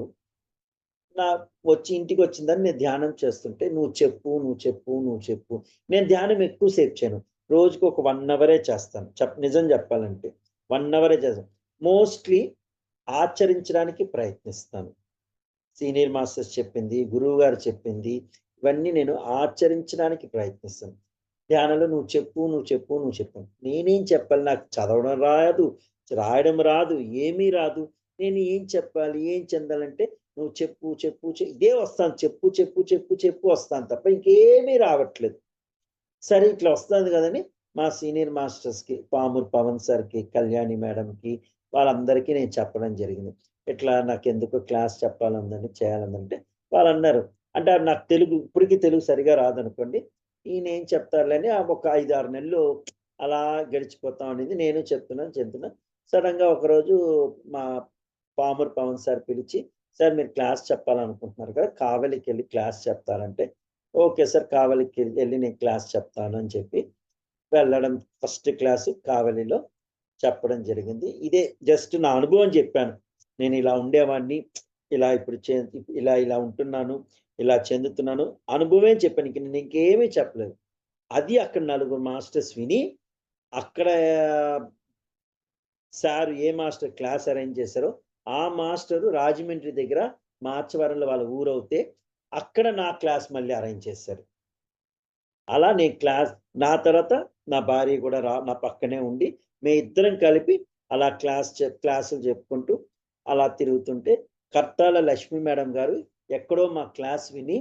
వచ్చి ఇంటికొచ్చిందని నేను ధ్యానం చేస్తుంటే, నువ్వు చెప్పు, నువ్వు చెప్పు, నువ్వు చెప్పు. నేను ధ్యానం ఎక్కువ సేపు చేయను. రోజుకి ఒక 1 అవరే చేస్తాను. నిజం చెప్పాలంటే. 1 అవరే చేస్తాను. మోస్ట్‌లీ ఆచరించడానికి ప్రయత్నిస్తాను. సీనియర్ మాస్టర్స్ చెప్పింది, గురువుగారు చెప్పింది, ఇవన్నీ నేను ఆచరించడానికి ప్రయత్నిస్తాను. ధ్యానంలో నువ్వు చెప్పు, నువ్వు చెప్పు, నువ్వు చెప్పు. నేనేం చెప్పాలి? నాకు చదవడం రాదు, రాయడం రాదు, ఏమీ రాదు. నేను ఏం చెప్పాలి? ఏం చెందాలంటే నువ్వు చెప్పు, చెప్పు, ఇదే వస్తాను. చెప్పు, చెప్పు, చెప్పు, చెప్పు వస్తాను తప్ప ఇంకేమీ రావట్లేదు. సరే ఇట్లా వస్తుంది కదని మా సీనియర్ మాస్టర్స్‌కి, పామూరు పవన్ సార్‌కి, కళ్యాణి మేడంకి వాళ్ళందరికీ నేను చెప్పడం జరిగింది. ఇట్లా నాకెందుకో క్లాస్ చెప్పాలందని, చేయాలనంటే వాళ్ళన్నారు. అంటే నాకు ఇప్పటికి తెలుగు సరిగ్గా రాదనుకోండి. ఈయనేం చెప్తారులే అని ఒక 5, 6 నెలలు అలా గడిచిపోతాం అనేది నేను చెప్తున్నా. సడెన్‌గా ఒకరోజు మా పామూరు పవన్ సార్ పిలిచి, "సార్ మీరు క్లాస్ చెప్పాలనుకుంటున్నారు కదా! కావలికెళ్ళి క్లాస్ చెప్తారంటే" ఓకే సార్. కావలికెళ్ళి నేను క్లాస్ చెప్తాను అని చెప్పి వెళ్ళడం ఫస్ట్ క్లాసు కావలిలో చెప్పడం జరిగింది. ఇదే జస్ట్ నా అనుభవం చెప్పాను. నేను ఇలా ఉండేవాడిని. ఇలా ఇప్పుడు ఇలా ఉంటున్నాను. ఇలా చెందుతున్నాను. అనుభవమే చెప్పాను. నేను ఇంకేమీ చెప్పలేదు. అది అక్కడ నలుగురు మాస్టర్స్ విని, అక్కడ సార్ ఏ మాస్టర్ క్లాస్ అరేంజ్ చేశారో, ఆ మాస్టరు రాజమండ్రి దగ్గర మార్చవరంలో వాళ్ళ ఊరవుతే, అక్కడ నా క్లాస్ మళ్ళీ అరేంజ్ చేశారు. అలా నేను నా తర్వాత నా భార్య కూడా నా పక్కనే ఉండి, మేమిద్దరం కలిపి అలా క్లాసులు చెప్పుకుంటూ అలా తిరుగుతుంటే, కర్తాల లక్ష్మి మేడం గారు ఎక్కడో మా క్లాస్ విని,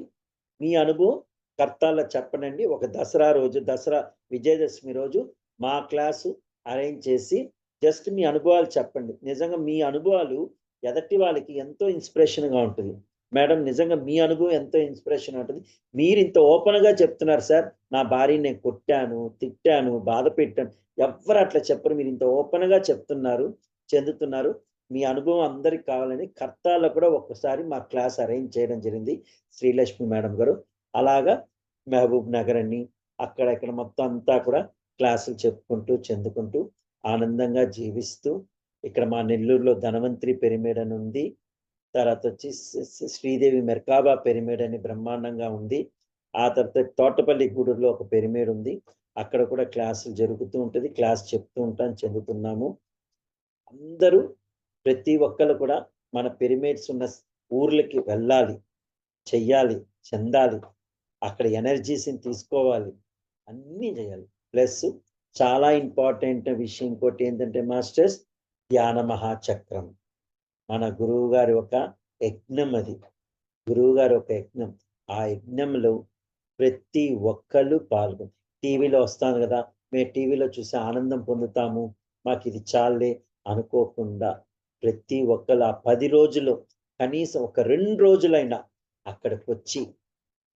"మీ అనుభవం కర్తాల్లో చెప్పండండి. ఒక దసరా విజయదశమి రోజు మా క్లాసు అరేంజ్ చేసి, జస్ట్ మీ అనుభవాలు చెప్పండి. నిజంగా మీ అనుభవాలు ఎదటి వాళ్ళకి ఎంతో ఇన్స్‌పిరేషన్‌గా ఉంటది. మేడం నిజంగా మీ అనుభవం ఎంతో ఇన్స్పిరేషన్ ఉంటుంది. మీరు ఇంత ఓపెన్గా చెప్తున్నారు సార్. నా భార్యని నేను కొట్టాను, తిట్టాను, బాధ పెట్టాను. ఎవ్వరు అట్లా చెప్పరు. మీరు ఇంత ఓపెన్గా చెప్తున్నారు, చెందుతున్నారు. మీ అనుభవం అందరికి కావాలని కర్తాల్లో కూడా ఒక్కసారి మా క్లాస్ అరేంజ్ చేయడం జరిగింది శ్రీలక్ష్మి మేడం గారు. అలాగా మహబూబ్ నగర్ అని అక్కడ ఇక్కడ మొత్తం అంతా కూడా క్లాసులు చెప్పుకుంటూ చెందుకుంటూ ఆనందంగా జీవిస్తూ ఇక్కడ మా నెల్లూరులో ధనవంతరి పిరమిడ్ అని ఉంది. తర్వాత వచ్చి శ్రీదేవి మెర్కాబా పిరమిడ్ అని బ్రహ్మాండంగా ఉంది. ఆ తర్వాత తోటపల్లి గూడూరులో ఒక పిరమిడ్ ఉంది. అక్కడ కూడా క్లాసులు జరుగుతూ ఉంటుంది. క్లాస్ చెప్తూ ఉంటాను, చెందుతున్నాము. అందరూ ప్రతి ఒక్కరు కూడా మన పిరమిడ్స్ ఉన్న ఊర్లకి వెళ్ళాలి, చెయ్యాలి, చెందాలి. అక్కడ ఎనర్జీస్ని తీసుకోవాలి, అన్నీ చేయాలి. ప్లస్ చాలా ఇంపార్టెంట్ విషయం ఇంకోటి ఏంటంటే మాస్టర్స్, ధ్యాన మహాచక్రం మన గురువు గారి ఒక యజ్ఞం. అది గురువు గారి ఒక యజ్ఞం. ఆ యజ్ఞంలో ప్రతి ఒక్కళ్ళు పాల్గొని టీవీలో వస్తాను కదా, మేము టీవీలో చూసి ఆనందం పొందుతాము, మాకు ఇది చాలే అనుకోకుండా ప్రతి ఒక్కరు ఆ 10 రోజులు కనీసం ఒక 2 రోజులైనా అక్కడికి వచ్చి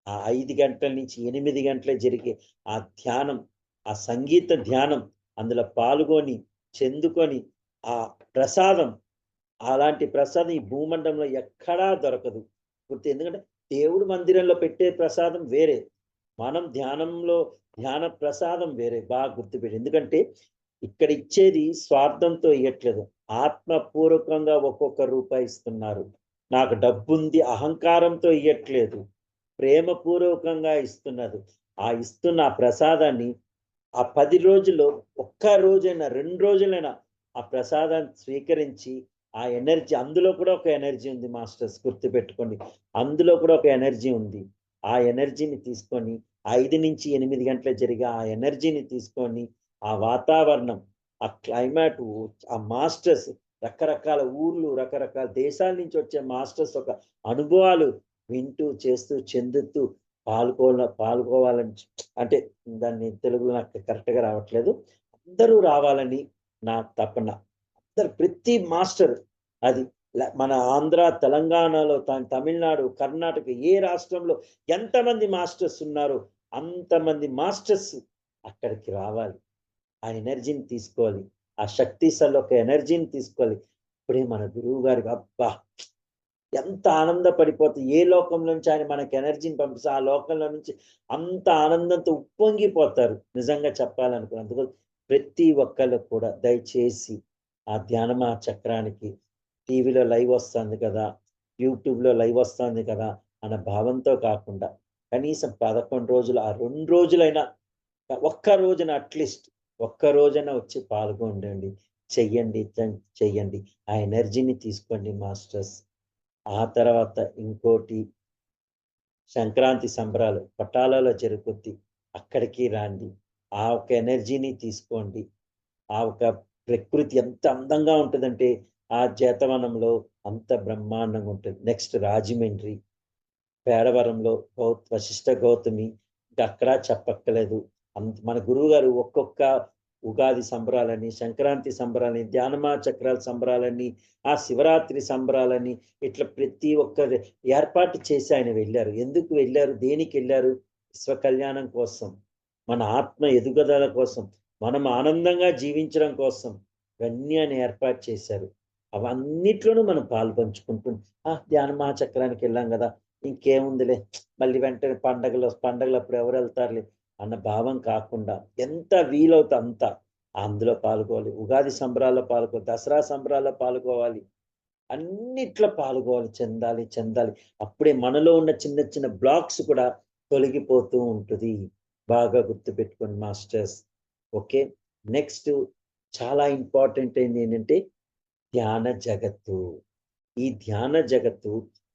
ఆ 5 గంటల నుంచి 8 గంటల జరిగే ఆ ధ్యానం, ఆ సంగీత ధ్యానం అందులో పాల్గొని చెందుకొని ఆ ప్రసాదం, అలాంటి ప్రసాదం ఈ భూమండలంలో ఎక్కడా దొరకదు. ఎందుకంటే దేవుడు మందిరంలో పెట్టే ప్రసాదం వేరే, మనం ధ్యానంలో ధ్యాన ప్రసాదం వేరే. బాగా గుర్తుపెట్టి, ఎందుకంటే ఇక్కడ ఇచ్చేది స్వార్థంతో ఇవ్వట్లేదు, ఆత్మపూర్వకంగా ఒక్కొక్క రూపాయి ఇస్తున్నారు. నాకు డబ్బుంది అహంకారంతో ఇవ్వట్లేదు, ప్రేమపూర్వకంగా ఇస్తున్నారు. ఆ ఇస్తున్న ఆ ప్రసాదాన్ని ఆ 10 రోజుల్లో ఒక్క రోజైనా 2 రోజులైనా ఆ ప్రసాదాన్ని స్వీకరించి ఆ ఎనర్జీ, అందులో కూడా ఒక ఎనర్జీ ఉంది మాస్టర్స్, గుర్తుపెట్టుకోండి. అందులో కూడా ఒక ఎనర్జీ ఉంది. ఆ ఎనర్జీని తీసుకొని 5 నుంచి 8 గంటల జరిగే ఆ ఎనర్జీని తీసుకొని ఆ వాతావరణం, ఆ క్లైమేట్, ఆ మాస్టర్స్ రకరకాల ఊర్లు, రకరకాల దేశాల నుంచి వచ్చే మాస్టర్స్ ఒక అనుభవాలు వింటూ చేస్తూ చెందుతూ పాల్గొవాలని, అంటే దాన్ని తెలుగులో నాకు కరెక్ట్గా రావట్లేదు, అందరూ రావాలని నా తపన. అందరు ప్రతి మాస్టర్ అది మన ఆంధ్ర, తెలంగాణలో, తమిళనాడు, కర్ణాటక, ఏ రాష్ట్రంలో ఎంతమంది మాస్టర్స్ ఉన్నారో అంతమంది మాస్టర్స్ అక్కడికి రావాలి. ఆ ఎనర్జీని తీసుకోవాలి, ఆ శక్తి ఒక ఎనర్జీని తీసుకోవాలి. ఇప్పుడే మన గురువు గారికి అబ్బా ఎంత ఆనందపడిపోతే, ఏ లోకంలో నుంచి ఆయన మనకి ఎనర్జీని పంపిస్తే ఆ లోకంలో నుంచి అంత ఆనందంతో ఉప్పొంగిపోతారు నిజంగా చెప్పాలనుకున్న. అందుకోసం ప్రతి ఒక్కళ్ళు కూడా దయచేసి ఆ ధ్యానమా చక్రానికి టీవీలో లైవ్ వస్తుంది కదా, యూట్యూబ్లో లైవ్ వస్తుంది కదా అన్న భావంతో కాకుండా కనీసం 11 రోజులు, ఆ 2 రోజులైనా, ఒక్క రోజున అట్లీస్ట్ ఒక్క రోజైనా వచ్చి పాల్గొండండి, చెయ్యండి, చెయ్యండి. ఆ ఎనర్జీని తీసుకోండి మాస్టర్స్. ఆ తర్వాత ఇంకోటి, సంక్రాంతి సంబరాలు పటాలలో జరుగుద్ది, అక్కడికి రండి. ఆ ఒక ఎనర్జీని తీసుకోండి. ఆ ఒక ప్రకృతి ఎంత అందంగా ఉంటుందంటే ఆ జేతవనంలో అంత బ్రహ్మాండంగా ఉంటుంది. నెక్స్ట్ రాజమండ్రి, పేడవరంలో వశిష్ఠ గౌతమి, ఇంకా అక్కడ చెప్పక్కలేదు. మన గురువు గారు ఒక్కొక్క ఉగాది సంబరాలని, సంక్రాంతి సంబరాలని, ధ్యానమా చక్రాల సంబరాలని, ఆ శివరాత్రి సంబరాలని, ఇట్లా ప్రతి ఒక్కరు ఏర్పాటు చేసి ఆయన వెళ్ళారు. ఎందుకు వెళ్ళారు, దేనికి వెళ్ళారు? విశ్వ కళ్యాణం కోసం, మన ఆత్మ ఎదుగుదల కోసం, మనం ఆనందంగా జీవించడం కోసం ఇవన్నీ ఆయన ఏర్పాటు చేశారు. అవన్నిట్లోనూ మనం పాల్పంచుకుంటుంది. ధ్యాన మహాచక్రానికి వెళ్ళాం కదా, ఇంకేముందిలే, మళ్ళీ వెంటనే పండగలప్పుడు ఎవరు వెళ్తారులే అన్న భావం కాకుండా ఎంత వీలవుతే అంత అందులో పాల్గొవాలి. ఉగాది సంబరాల్లో పాల్గొవాలి, దసరా సంబరాల్లో పాల్గొవాలి, అన్నిట్లో పాల్గొవాలి, చెందాలి, చెందాలి. అప్పుడే మనలో ఉన్న చిన్న చిన్న బ్లాక్స్ కూడా తొలగిపోతూ ఉంటుంది. బాగా గుర్తుపెట్టుకోండి మాస్టర్స్. ఓకే. నెక్స్ట్ చాలా ఇంపార్టెంట్ అయింది ఏంటంటే ధ్యాన జగత్తు. ఈ ధ్యాన జగత్తు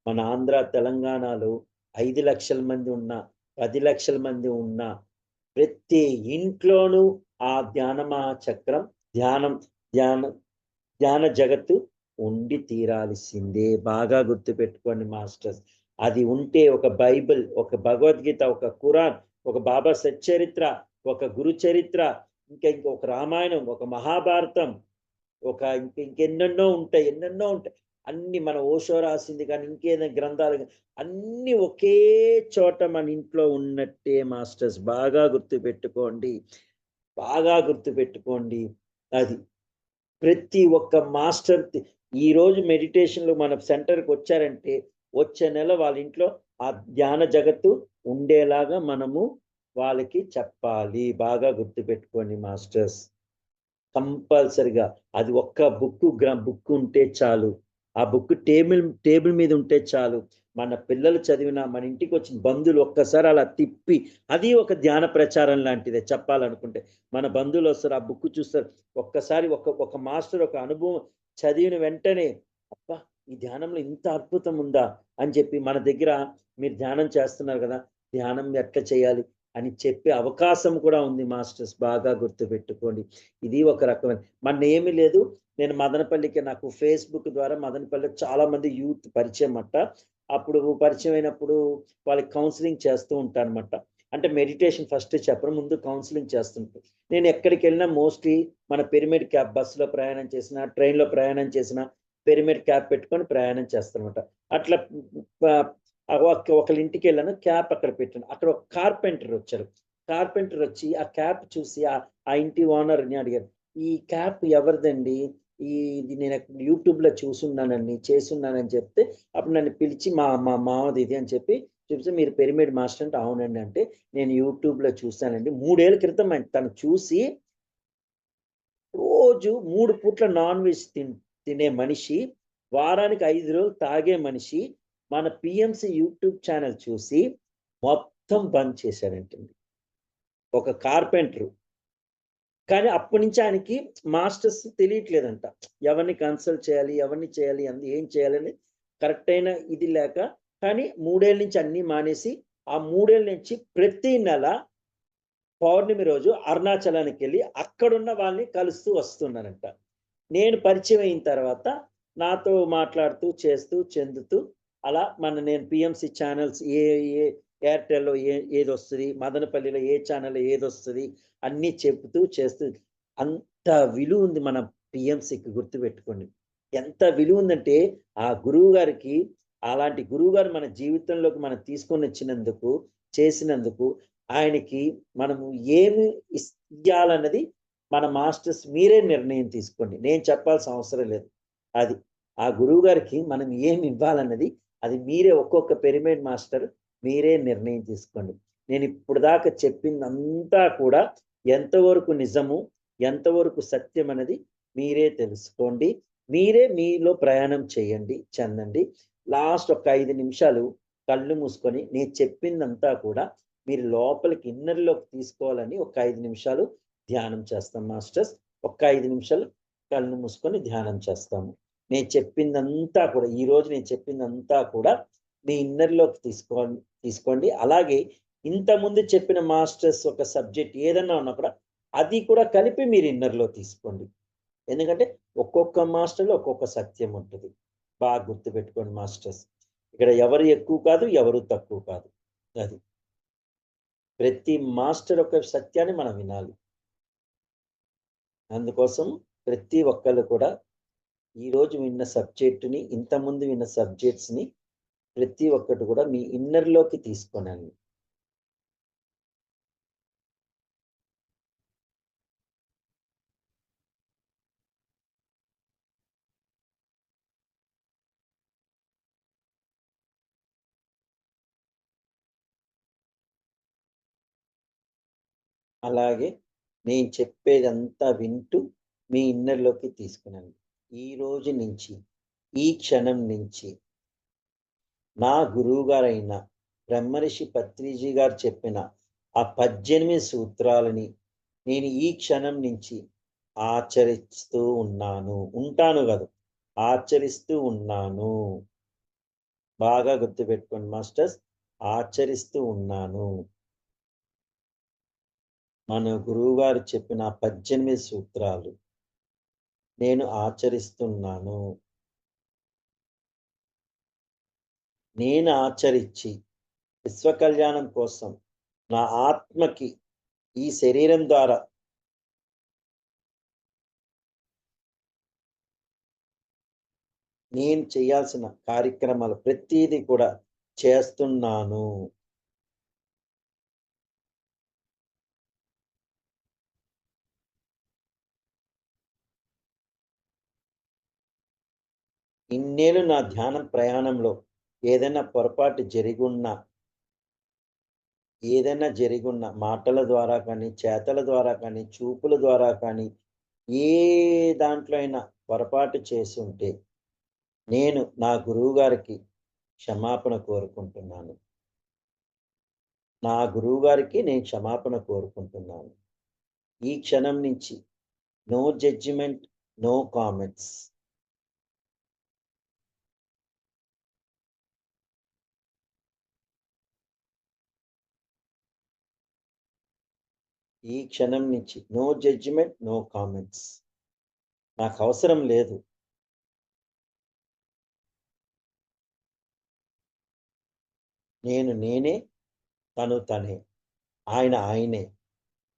మన ఆంధ్ర, తెలంగాణలో 5 లక్షల మంది ఉన్న, 10 లక్షల మంది ఉన్న ప్రతి ఇంట్లోనూ ఆ ధ్యాన మహాచక్రం, ధ్యానం, ధ్యాన ధ్యాన జగత్తు ఉండి తీరాల్సిందే. బాగా గుర్తుపెట్టుకోండి మాస్టర్స్. అది ఉంటే ఒక బైబిల్, ఒక భగవద్గీత, ఒక ఖురాన్, ఒక బాబా సచ్చరిత్ర, ఒక గురు చరిత్ర, ఇంకొక రామాయణం, ఒక మహాభారతం, ఒక ఇంకెన్నెన్నో ఉంటాయి, ఎన్నెన్నో ఉంటాయి. అన్ని మన ఓషో రాసింది కానీ ఇంకేదైనా గ్రంథాలు అన్ని ఒకే చోట మన ఇంట్లో ఉన్నట్టే మాస్టర్స్. బాగా గుర్తుపెట్టుకోండి. బాగా గుర్తుపెట్టుకోండి. అది. ప్రతి ఒక్క మాస్టర్ ఈరోజు మెడిటేషన్‌లో మన సెంటర్‌కి వచ్చారంటే, వచ్చే నెల వాళ్ళ ఇంట్లో ఆ ధ్యాన జగత్తు ఉండేలాగా మనము వాళ్ళకి చెప్పాలి. బాగా గుర్తుపెట్టుకోండి మాస్టర్స్. కంపల్సరీగా. అది ఒక్క బుక్ ఉంటే చాలు. ఆ బుక్ టేబుల్ మీద ఉంటే చాలు. మన పిల్లలు చదివినా, మన ఇంటికొచ్చిన బంధువులు ఒక్కసారి అలా తిప్పి అది ఒక ధ్యాన ప్రచారం లాంటిదే చెప్పాలనుకుంటే. మన బంధువులొస్తారు, ఆ బుక్ చూస్తారు. ఒక్కసారి ఒక మాస్టర్ ఒక అనుభవం చదివిన వెంటనే, అబ్బా! ఈ ధ్యానంలో ఇంత అద్భుతం ఉందా? అని చెప్పి మన దగ్గర మీరు ధ్యానం చేస్తున్నారు గదా! ధ్యానం ఎట్లా చేయాలి? అని చెప్పే అవకాశం కూడా ఉంది మాస్టర్స్. బాగా గుర్తుపెట్టుకోండి. ఇది ఒక రకమైన మొన్నేమి లేదు. నేను మదనపల్లికి నాకు ఫేస్‌బుక్ ద్వారా మదనపల్లిలో చాలామంది యూత్ పరిచయమట. అప్పుడు పరిచయం అయినప్పుడు వాళ్ళకి కౌన్సెలింగ్ చేస్తూ ఉంటానన్నమాట. అంటే మెడిటేషన్ ఫస్ట్ చెప్పను. ముందు కౌన్సెలింగ్ చేస్తుంటా. నేను ఎక్కడికెళ్ళినా మోస్ట్‌లీ మన పిరమిడ్ క్యాప్ బస్సులో ప్రయాణం చేసినా, ట్రైన్‌లో ప్రయాణం చేసినా పిరమిడ్ క్యాప్ పెట్టుకొని ప్రయాణం చేస్తానన్నమాట. అట్లా ఒకళ్ళ ఇంటికెళ్ళాను. క్యాప్ అక్కడ పెట్టాను. అక్కడ ఒక కార్పెంటర్ వచ్చారు. కార్పెంటర్ వచ్చి ఆ క్యాప్ చూసి ఆ ఇంటి ఓనర్‌ని అడిగారు. "ఈ క్యాప్ ఎవరిదండి? ఇది నేను యూట్యూబ్‌లో చూసున్నానండి, చేసున్నానని" చెప్తే, అప్పుడు నన్ను పిలిచి మా మా మామది ఇది అని చెప్పి చూపిస్తే, "మీరు పిరమిడ్ మాస్టర్" అంటే, "అవునండి" అంటే, "నేను యూట్యూబ్‌లో చూసానండి." 3 ఏళ్ల క్రితం తను చూసి రోజు 3 పూట్ల నాన్ వెజ్ తినే మనిషి, వారానికి 5 రోజులు తాగే మనిషి, మన పిఎంసి యూట్యూబ్ ఛానెల్ చూసి మొత్తం బంద్ చేశాడంటండి. ఒక కార్పెంటరు. కానీ అప్పటినుంచి ఆయనకి మాస్టర్స్ తెలియట్లేదంట. ఎవరిని కన్సల్ట్ చేయాలి? ఎవరిని చేయాలి? ఏం చేయాలని కరెక్ట్ అయిన ఇది లేక, కానీ 3 ఏళ్ల నుంచి అన్నీ మానేసి, ఆ 3 ఏళ్ల నుంచి ప్రతి నెల పౌర్ణమి రోజు అరుణాచలానికెళ్ళి అక్కడున్న వాళ్ళని కలుస్తూ వస్తున్నారంట. నేను పరిచయం అయిన తర్వాత నాతో మాట్లాడుతూ, చేస్తూ, చెందుతూ అలా నేను పిఎంసి ఛానెల్స్ ఏ ఏ ఎయిర్‌టెల్‌లో ఏదొస్తది, మదనపల్లిలో ఏ ఛానెల్‌లో ఏదొస్తది అన్నీ చెప్తూ, చేస్తూ అంత విలువుంది మన పిఎంసికి గుర్తుపెట్టుకోండి. ఎంత విలువుందంటే ఆ గురువు గారికి అలాంటి గురువుగారు మన జీవితంలోకి మనం తీసుకొనొచ్చినందుకు, చేసినందుకు ఆయనకి మనము ఏమి ఇయ్యాలన్నది మన మాస్టర్స్ మీరే నిర్ణయం తీసుకోండి. నేను చెప్పాల్సిన అవసరం లేదు. అది. ఆ గురువుగారికి మనం ఏమి ఇవ్వాలన్నది అది మీరే ఒక్కొక్క పిరమిడ్ మాస్టర్ మీరే నిర్ణయం తీసుకోండి. నేనిప్పటిదాకా చెప్పిందంతా కూడా ఎంతవరకు నిజము, ఎంతవరకు సత్యం అనేది మీరే తెలుసుకోండి. మీరే మీలో ప్రయాణం చేయండి, చెందండి. లాస్ట్ ఒక 5 నిమిషాలు కళ్ళు మూసుకొని నేను చెప్పిందంతా కూడా మీరు లోపలికి ఇన్నర్‌లోకి తీసుకోవాలని ఒక 5 నిమిషాలు ధ్యానం చేస్తాం మాస్టర్స్. ఒక్క 5 నిమిషాలు కళ్ళు మూసుకొని ధ్యానం చేస్తాము. ఈరోజు నేను చెప్పిందంతా కూడా మీ ఇన్నర్‌లోకి తీసుకోండి. అలాగే ఇంతకుముందు చెప్పిన మాస్టర్స్ ఒక సబ్జెక్ట్ ఏదన్నా ఉన్నా కూడా అది కూడా కలిపి మీరు ఇన్నర్‌లో తీసుకోండి. ఎందుకంటే ఒక్కొక్క మాస్టర్‌లో ఒక్కొక్క సత్యం ఉంటది. బాగా గుర్తుపెట్టుకోండి మాస్టర్స్. ఇక్కడ ఎవరు ఎక్కువ కాదు, ఎవరు తక్కువ కాదు. అది. ప్రతి మాస్టర్ యొక్క సత్యాన్ని మనం వినాలి. అందుకోసం ప్రతి ఒక్కళ్ళు కూడా ఈరోజు విన్న సబ్జెక్ట్‌ని, ఇంతకుముందు విన్న సబ్జెక్ట్స్‌ని ప్రతి ఒక్కటి కూడా మీ ఇన్నర్‌లోకి తీసుకోనండి. అలాగే నేను చెప్పేదంతా వింటూ మీ ఇన్నర్‌లోకి తీసుకునండి. ఈ రోజు నుంచి, ఈ క్షణం నుంచి నా గురువుగారైన బ్రహ్మర్షి పత్రిజీ గారు చెప్పిన ఆ 18 సూత్రాలని నేను ఈ క్షణం నుంచి ఆచరిస్తూ ఉన్నాను. ఉంటాను గాదు. ఆచరిస్తూ ఉన్నాను. బాగా గుర్తుపెట్టుకోండి మాస్టర్స్. ఆచరిస్తూ ఉన్నాను. మన గురువుగారు చెప్పిన 18 సూత్రాలు నేను ఆచరిస్తున్నాను. నేను ఆచరించి విశ్వ కళ్యాణం కోసం నా ఆత్మకి ఈ శరీరం ద్వారా నేను చేయాల్సిన కార్యక్రమాలు ప్రతీది కూడా చేస్తున్నాను. ఇన్నేళ్ళు నా ధ్యానం ప్రయాణంలో ఏదైనా పొరపాటు జరిగున్నా, మాటల ద్వారా కానీ, చేతల ద్వారా కానీ, చూపుల ద్వారా కానీ, ఏ దాంట్లో అయినా పొరపాటు చేసుంటే, నేను నా గురువుగారికి క్షమాపణ కోరుకుంటున్నాను. నేను క్షమాపణ కోరుకుంటున్నాను. ఈ క్షణం నుంచి నో జడ్జిమెంట్, నో కామెంట్స్. ఈ క్షణం నుంచి నో జడ్జిమెంట్, నో కామెంట్స్. నాకవసరం లేదు. నేను నేనే, తను తనే. ఆయన ఆయనే.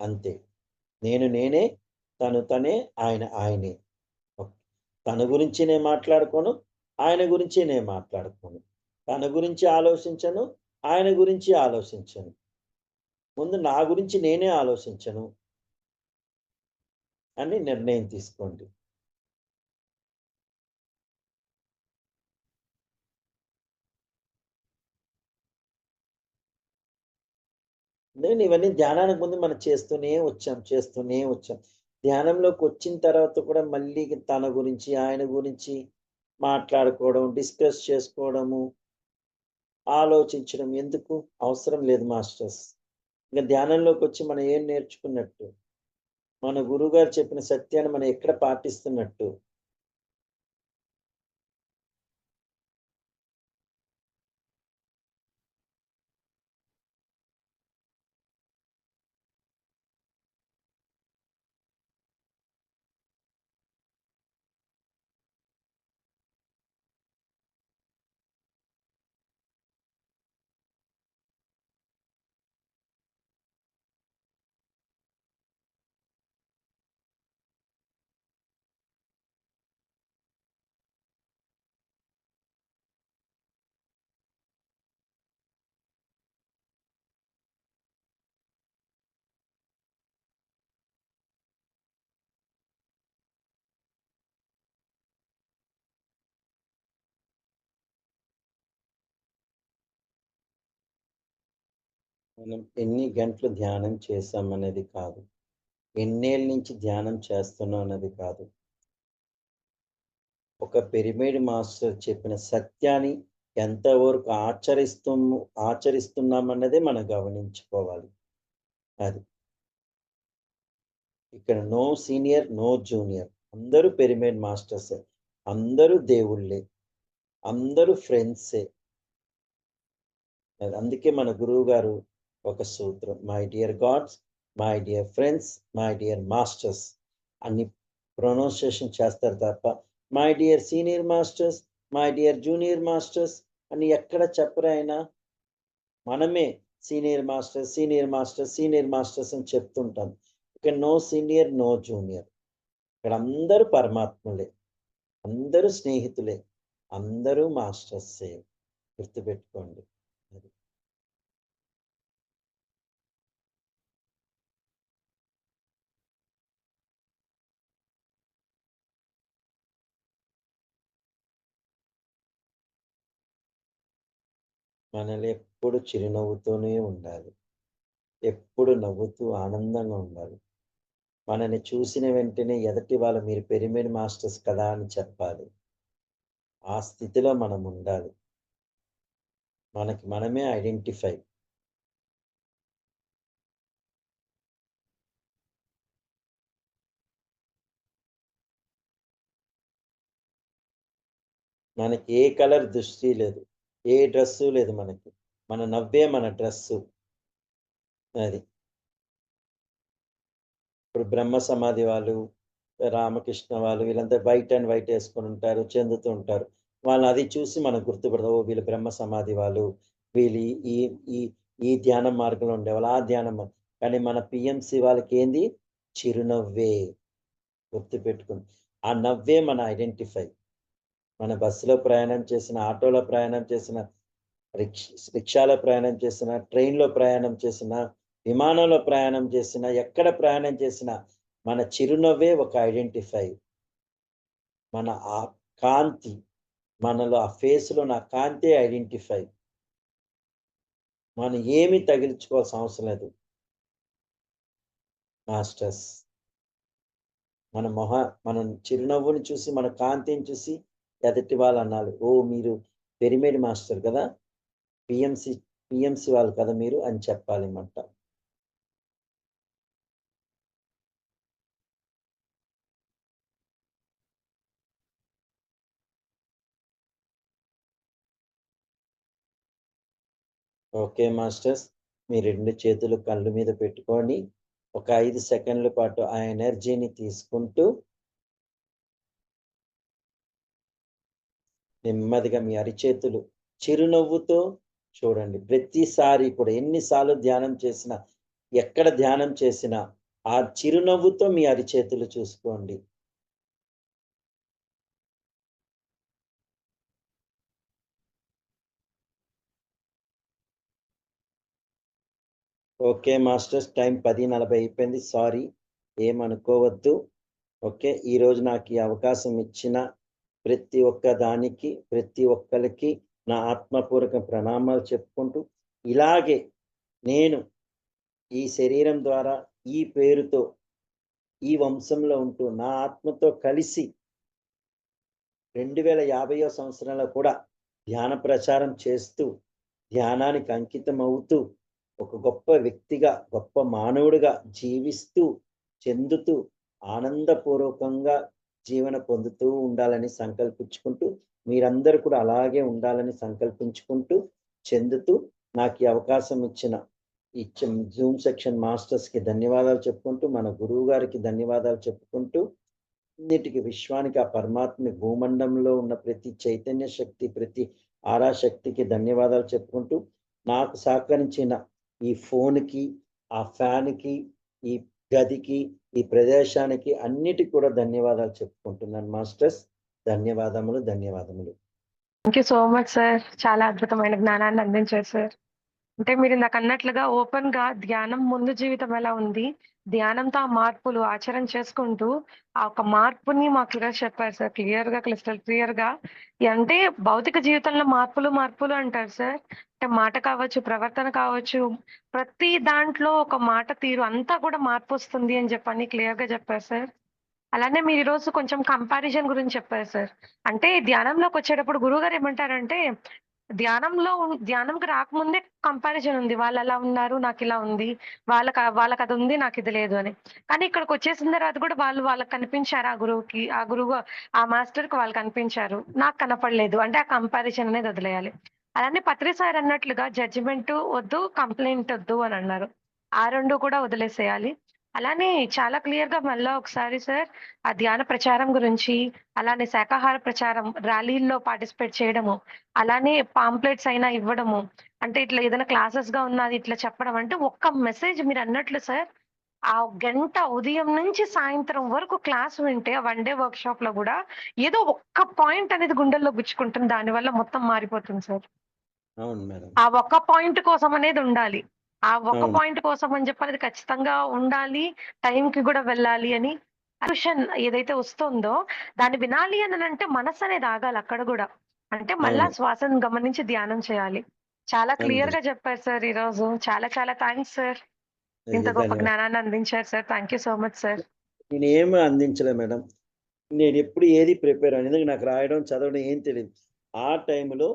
అంతే. నేను నేనే, తను తనే, ఆయన ఆయనే. తన గురించి నేను మాట్లాడుకోను. ఆయన గురించి నేను మాట్లాడుకోను. తన గురించి ఆలోచించను. ఆయన గురించి ఆలోచించను. ముందు నా గురించి నేనే ఆలోచించను అని నిర్ణయం తీసుకోండి. నేను ఇవన్నీ ధ్యానానికి ముందు మనం చేస్తూనే వచ్చాం. ధ్యానంలోకొచ్చిన తర్వాత కూడా మళ్ళీ తన గురించి, ఆయన గురించి మాట్లాడుకోవడం, డిస్కస్ చేసుకోవడము, ఆలోచించడం ఎందుకు? అవసరం లేదు మాస్టర్స్. ఇంక ధ్యానంలోకొచ్చి మనం ఏం నేర్చుకున్నట్టు? మన గురువుగారు చెప్పిన సత్యాన్ని మనం ఎక్కడ పాటిస్తున్నట్టు? మనం ఎన్ని గంటలు ధ్యానం చేశామనేది కాదు. ఎన్నేళ్ళ నుంచి ధ్యానం చేస్తున్నాం అన్నది కాదు. ఒక పిరమిడ్ మాస్టర్ చెప్పిన సత్యాన్ని ఎంతవరకు ఆచరిస్తున్నామన్నదే మనం గమనించుకోవాలి. అది. ఇక్కడ నో సీనియర్, నో జూనియర్. అందరూ పిరమిడ్ మాస్టర్సే. అందరూ దేవుళ్ళే. అందరూ ఫ్రెండ్సే. అందుకే మన గురువుగారు ఒక సూత్రం. My dear God's, my dear friends, my dear masters అని ప్రొనౌన్సియేషన్ చేస్తారు తప్ప, my dear senior masters, my dear junior masters అని ఎక్కడ చెప్పరు ఆయన. మనమే senior masters, senior masters, senior masters అని చెప్తుంటాం. ఇక నో సీనియర్, నో జూనియర్. ఇక్కడ అందరూ పరమాత్ములే. అందరూ స్నేహితులే. అందరూ మాస్టర్సే. గుర్తుపెట్టుకోండి. అది. మనల్ని ఎప్పుడు చిరునవ్వుతూనే ఉండాలి. ఎప్పుడు నవ్వుతూ ఆనందంగా ఉండాలి. మనల్ని చూసిన వెంటనే ఎదుటి వాళ్ళు మీరు పిరమిడ్ మాస్టర్స్ కదా అని చెప్పాలి. ఆ స్థితిలో మనం ఉండాలి. మనకి మనమే ఐడెంటిఫై. మనకి ఏ కలర్ దృష్టి లేదు. ఏ డ్రెస్సు లేదు మనకి. మన నవ్వే మన డ్రెస్సు. అది. ఇప్పుడు బ్రహ్మ సమాధి వాళ్ళు, రామకృష్ణ వాళ్ళు వీళ్ళంతా వైట్ అండ్ వైట్ ఏసుకొనుంటారు. చెందుతూ ఉంటారు. వాళ్ళని అది చూసి మనం గుర్తుపడతాం. ఓహ్! వీళ్ళు బ్రహ్మ సమాధి వాళ్ళు. వీళ్ళు ఈ ఈ ఈ ధ్యాన మార్గంలో ఉండేవాళ్ళు. ఆ ధ్యానం కానీ మన పీఎంసీ వాళ్ళకేంది? చిరునవ్వే. గుర్తుపెట్టుకోండి. ఆ నవ్వే మన ఐడెంటిఫై. మన బస్సులో ప్రయాణం చేసిన, ఆటోలో ప్రయాణం చేసిన, రిక్షాలో ప్రయాణం చేసిన, ట్రైన్‌లో ప్రయాణం చేసిన, విమానంలో ప్రయాణం చేసిన, ఎక్కడ ప్రయాణం చేసినా మన చిరునవ్వే ఒక ఐడెంటిఫై. మన ఆ కాంతి, మనలో ఆ ఫేస్‌లో నా కాంతే ఐడెంటిఫై. మనం ఏమి తగిలించుకోవాల్సిన అవసరం లేదు మాస్టర్స్. మనం చిరునవ్వుని చూసి, మన కాంతిని చూసి ఎదుటి వాళ్ళు అనాలి. ఓహ్! మీరు పిరమిడ్ మాస్టర్ కదా! పీఎంసీ పీఎంసీ వాళ్ళు కదా మీరు అని చెప్పాలిమాట. Okay masters. మీ 2 చేతులు కళ్ళు మీద పెట్టుకొని, ఒక 5 సెకండ్ల పాటు ఆ ఎనర్జీని తీసుకుంటూ, నెమ్మదిగా మీ అరిచేతులు చిరునవ్వుతో చూడండి. ప్రతిసారి కూడా ఎన్ని సార్లు ధ్యానం చేసినా, ఎక్కడ ధ్యానం చేసినా, ఆ చిరునవ్వుతో మీ అరిచేతులు చూసుకోండి. Okay masters. టైం 10:40 అయిపోయింది. సారీ. ఏమనుకోవద్దు. ఓకే. ఈరోజు నాకు ఈ అవకాశం ఇచ్చిన ప్రతి ఒక్క దానికి, ప్రతి ఒక్కళ్ళకి నా ఆత్మపూర్వక ప్రణామాలు చెప్పుకుంటూ, ఇలాగే నేను ఈ శరీరం ద్వారా, ఈ పేరుతో, ఈ వంశంలో ఉంటూ, నా ఆత్మతో కలిసి 2050వ సంవత్సరంలో కూడా ధ్యాన ప్రచారం చేస్తూ, ధ్యానానికి అంకితమవుతూ, ఒక గొప్ప వ్యక్తిగా, గొప్ప మానవుడిగా జీవిస్తూ, చెందుతూ, ఆనందపూర్వకంగా జీవన పొందుతూ ఉండాలని సంకల్పించుకుంటూ, మీరందరూ కూడా అలాగే ఉండాలని సంకల్పించుకుంటూ, చెందుతూ, నాకు ఈ అవకాశం ఇచ్చిన జూమ్ సెక్షన్ మాస్టర్స్‌కి ధన్యవాదాలు చెప్పుకుంటూ, మన గురువు గారికి ధన్యవాదాలు చెప్పుకుంటూ, అన్నిటికి విశ్వానికి ఆ పరమాత్మ భూమండంలో ఉన్న ప్రతి చైతన్య శక్తి, ప్రతి ఆరాశక్తికి ధన్యవాదాలు చెప్పుకుంటూ, నాకు సహకరించిన ఈ ఫోన్‌కి, ఆ ఫ్యాన్‌కి, ఈ గదికి, ఈ ప్రదేశానికి అన్నిటికి కూడా ధన్యవాదాలు చెప్పుకుంటున్నాను మాస్టర్స్. ధన్యవాదములు, ధన్యవాదములు. Thank you so much sir. చాలా అద్భుతమైన జ్ఞానాన్ని అందించారు సార్. అంటే మీరిందాకన్నట్లుగా ఓపెన్‌గా ధ్యానం ముందు జీవితం ఎలా ఉంది, ధ్యానంతో ఆ మార్పులు ఆచరణ చేసుకుంటూ, ఆ ఒక మార్పుని మాకు ఈరోజు చెప్పారు సార్ క్లియర్‌గా, క్లిస్టల్ క్లియర్‌గా. అంటే భౌతిక జీవితంలో మార్పులు, మార్పులు అంటారు సార్. అంటే మాట కావచ్చు, ప్రవర్తన కావచ్చు, ప్రతి దాంట్లో ఒక మాట తీరు అంతా కూడా మార్పొస్తుంది అని చెప్పని క్లియర్‌గా చెప్పారు సార్. అలానే మీరు ఈరోజు కొంచెం కంపారిజన్ గురించి చెప్పారు సార్. అంటే ధ్యానంలోకొచ్చేటప్పుడు గురువుగారు ఏమంటారంటే, ధ్యానంకి రాకముందే కంపారిజన్ ఉంది. వాళ్ళలా ఉన్నారు, నాకిలా ఉంది. వాళ్ళకదుంది, నాకిది లేదు అని. కానీ ఇక్కడికొచ్చేసిన తర్వాత కూడా వాళ్ళకి కనిపించారు ఆ గురువుకి. ఆ మాస్టర్‌కి వాళ్ళు కనిపించారు. నాకు కనపడలేదు. అంటే ఆ కంపారిజన్ అనేది వదిలేయాలి. అలానే పత్రి సార్ అన్నట్లుగా జడ్జిమెంటు వద్దు, కంప్లెయింట్ ఒద్దు అనన్నారు. ఆ 2 కూడా వదిలేసేయాలి. అలానే చాలా క్లియర్‌గా మళ్ళా ఒకసారి సార్ ఆ ధ్యాన ప్రచారం గురించి, అలానే శాకాహార ప్రచారం, ర్యాలీల్లో పార్టిసిపేట్ చేయడము, అలానే పాంప్లెట్స్ అయినా ఇవ్వడము. అంటే ఇట్లా ఏదైనా క్లాసెస్‌గా ఉన్నది ఇట్లా చెప్పడం. అంటే ఒక్క మెసేజ్ మీరన్నట్లు సార్, ఆ గంట ఉదయం నుంచి సాయంత్రం వరకు క్లాస్ వింటే, ఆ 1 డే వర్క్‌షాప్‌లో గూడా ఏదో ఒక్క పాయింట్ అనేది గుండెల్లో గుచ్చుకుంటుంది. దానివల్ల మొత్తం మారిపోతుంది సార్. అవును మేడం. ఆ ఒక్క పాయింట్ కోసం అనేది ఉండాలి. ఆ ఒక్క అవును. పాయింట్ కోసం అని చెప్పి అది ఖచ్చితంగా ఉండాలి. టైంకి గూడా వెళ్ళాలి అని ట్యూషన్ ఏదైతే వస్తుందో దాన్ని వినాలి అననంటే మనసనేది ఆగాలి అక్కడ గూడా. అంటే మళ్ళా అవును. శ్వాసను గమనించి ధ్యానం చేయాలి. చాలా అంతే. క్లియర్‌గా చెప్పారు సార్ ఈరోజు. చాలా చాలా థాంక్స్ సార్. ఇంత అయ్యో! గొప్ప ధన్యవాదాలు. జ్ఞానాన్ని అందించారు sir. Thank you so much sir. నేనేమి అందించలే మేడం. నేనెప్పుడు ఏది ప్రిపేర్ అవ్వను. ఎందుకంటే నాకు రాయడం, చదవడం ఏం తెలీదు. ఆ టైంలో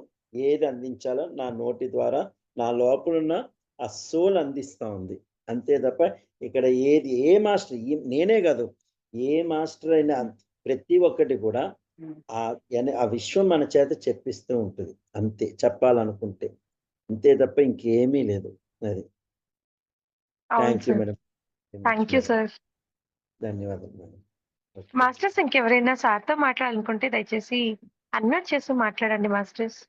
ఏది అందించాలో నా నోటి ద్వారా నా లోపలున్న ఆ సోల్ అందిస్తా ఉంది. అంతే తప్ప ఇక్కడ ఏ మాస్టర్ నేనే గాదు. ఏ మాస్టర్ అయినా ప్రతి ఒక్కటి కూడా ఆ విశ్వం మన చేత చెప్పిస్తూ ఉంటది. అంతే చెప్పాలనుకుంటే. అంతే తప్ప ఇంకేమీ లేదు. అది. అవును thank you sir. Madam. Very much thank you madam. Sir. ధన్యవాదాలు మేడం. ఓకే. మాస్టర్స్ ఇంకెవరైనా సార్‌తో మాట్లాడాలనుకుంటే దయచేసి అన్మ్యూట్ చేసి మాట్లాడండి మాస్టర్స్.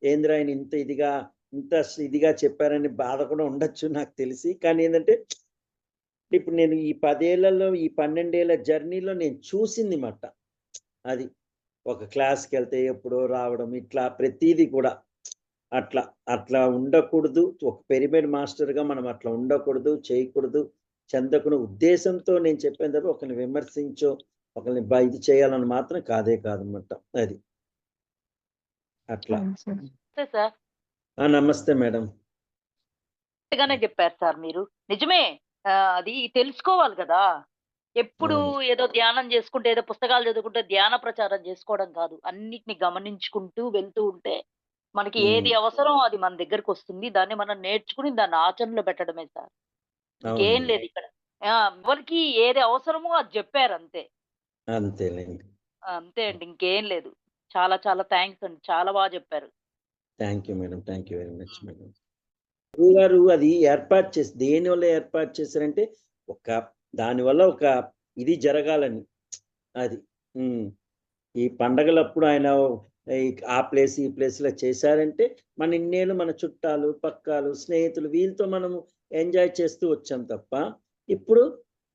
ఏందిరా ఆయన ఇంత ఇదిగా చెప్పారని బాధ కూడా ఉండొచ్చు నాకు తెలిసి. కానీ ఏందంటే, ఇప్పుడు నేను ఈ 10 ఏళ్లలో, ఈ 12 ఏళ్ల జర్నీలో నేను చూసింది మాట. అది. ఒక క్లాస్‌కెళ్తే ఎప్పుడో రావడం ఇట్లా ప్రతీది కూడా అట్లా, అట్లా ఉండకూడదు. ఒక పిరమిడ్ మాస్టర్‌గా మనం అట్లా ఉండకూడదు, చేయకూడదు, చెందకున్న ఉద్దేశంతో నేను చెప్పాను తప్ప ఒకరిని విమర్శించో, ఒకరిని ఇది చేయాలని మాత్రం కాదే కాదనమాట. అది. అట్లా. అవును సార్. నమస్తే సార్. నమస్తే మేడం. కరెక్ట్‌గానే చెప్పారు సార్ మీరు. నిజమే. అది తెలుసుకోవాలి గదా! ఎప్పుడు అవును. ఏదో ధ్యానం చేసుకుంటే, ఏదో పుస్తకాలు చదువుకుంటే ధ్యాన ప్రచారం చేసుకోవడం కాదు. అన్నిటిని గమనించుకుంటూ వెళ్తూ ఉంటే, మనకి హ్మ్. ఏది అవసరమో అది మన దగ్గరకొస్తుంది. దాన్ని మనం నేర్చుకుని దాన్ని ఆచరణలో పెట్టడమే సార్. ఇంకేం అవునండి. లేదిక్కడ. ఎవరికి ఏది అవసరమో అది జెప్పారంతే. అంతేలెండి. అంతే అండి. ఇంకేం లేదు. చాలా చాలా థాంక్స్ అండి. చాలా జెప్పారు. Thank you madam. Thank you very much madam. గురువుగారు అది ఏర్పాటు చేసి దేనివల్ల ఏర్పాటు చేశారంటే, ఒక దానివల్ల ఒక ఇది జరగాలని. అది. హ్మ్. ఈ పండగలప్పుడు ఆయన ఈ ఆ ప్లేస్, ఈ ప్లేస్‌లో చేశారంటే, మన ఇన్నేళ్ళు మన చుట్టాలు, పక్కాలు, స్నేహితులు వీళ్ళతో మనము ఎంజాయ్ చేస్తూ వచ్చాం తప్ప, ఇప్పుడు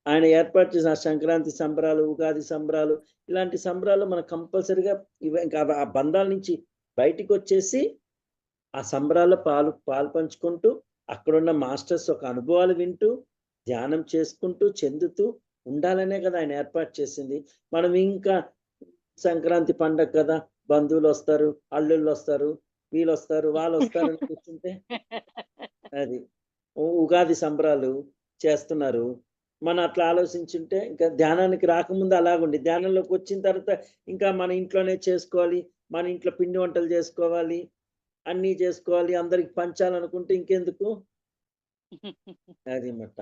ఆయన ఏర్పాటు చేసిన ఆ సంక్రాంతి సంబరాలు, ఉగాది సంబరాలు, ఇలాంటి సంబరాల్లో మనం కంపల్సరీగా ఇంకా ఆ బంధాల నుంచి బయటికొచ్చేసి, ఆ సంబరాల్లో పాలు పంచుకుంటూ, అక్కడున్న మాస్టర్స్ యొక్క అనుభవాలు వింటూ, ధ్యానం చేసుకుంటూ, చెందుతూ ఉండాలనే కదా ఆయన ఏర్పాటు చేసింది. మనం ఇంకా సంక్రాంతి పండగ కదా! బంధువులొస్తారు, అల్లుళ్ళొస్తారు, వీళ్ళొస్తారు, వాళ్ళొస్తారని కూర్చుంటే అది. ఉగాది సంబరాలు చేస్తున్నారు. మనం అట్లా ఆలోచించుంటే ఇంకా ధ్యానానికి రాకముందు అలాగుండి. ధ్యానంలోకొచ్చిన తర్వాత ఇంకా మన ఇంట్లోనే చేసుకోవాలి. మన ఇంట్లో పిండి వంటలు జేసుకోవాలి. అన్నీ జేసుకోవాలి. అందరికి పంచాలనుకుంటే ఇంకెందుకు? అది మాట.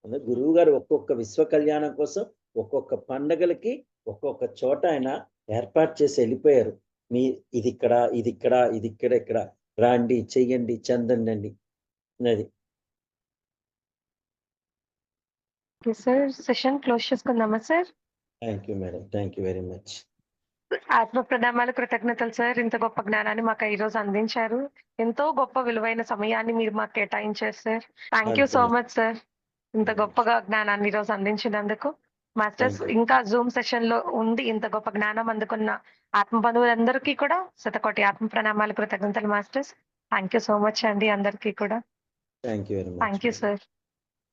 అదే గురువుగారు ఒక్కొక్క విశ్వ కళ్యాణం కోసం ఒక్కొక్క పండగలకి ఒక్కొక్క చోట ఆయన ఏర్పాటు చేసి ఎళ్ళిపోయారు. మీ ఇదిక్కడ, ఇదిక్కడ, ఇదిక్కడ, ఇక్కడ రాండి, చెయ్యండి, చెందండండి. అది. Okay sir. సెషన్ క్లోజ్ చేసుకుందామా sir? Thank you madam. Thank you very much. ఆత్మ ప్రణామాలు, కృతజ్ఞతలు సార్. ఇంత గొప్ప జ్ఞానాన్ని మాకు ఈరోజు అందించారు. ఎంతో గొప్ప విలువైన సమయాన్ని మీరు మాకు కేటాయించారు సార్. థాంక్ యూ సో అంతేనండి. Much sir. ఇంత హ్మ్. గొప్పగా జ్ఞానాన్ని ఈరోజు అందించినందుకు. Masters thank you. ఇంకా జూమ్ సెషన్‌లో ఉండి ఇంత గొప్ప జ్ఞానం అందుకున్న ఆత్మ బంధువులందరికీ కూడా శతకోటి ఆత్మ ప్రణామాలు, కృతజ్ఞతలు masters. Thank you so much అండి అందరికీ కూడా. Thank you very much thank you madam. Sir.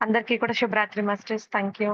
అందరికీ కూడా శుభరాత్రి మాస్టర్స్. Thank you.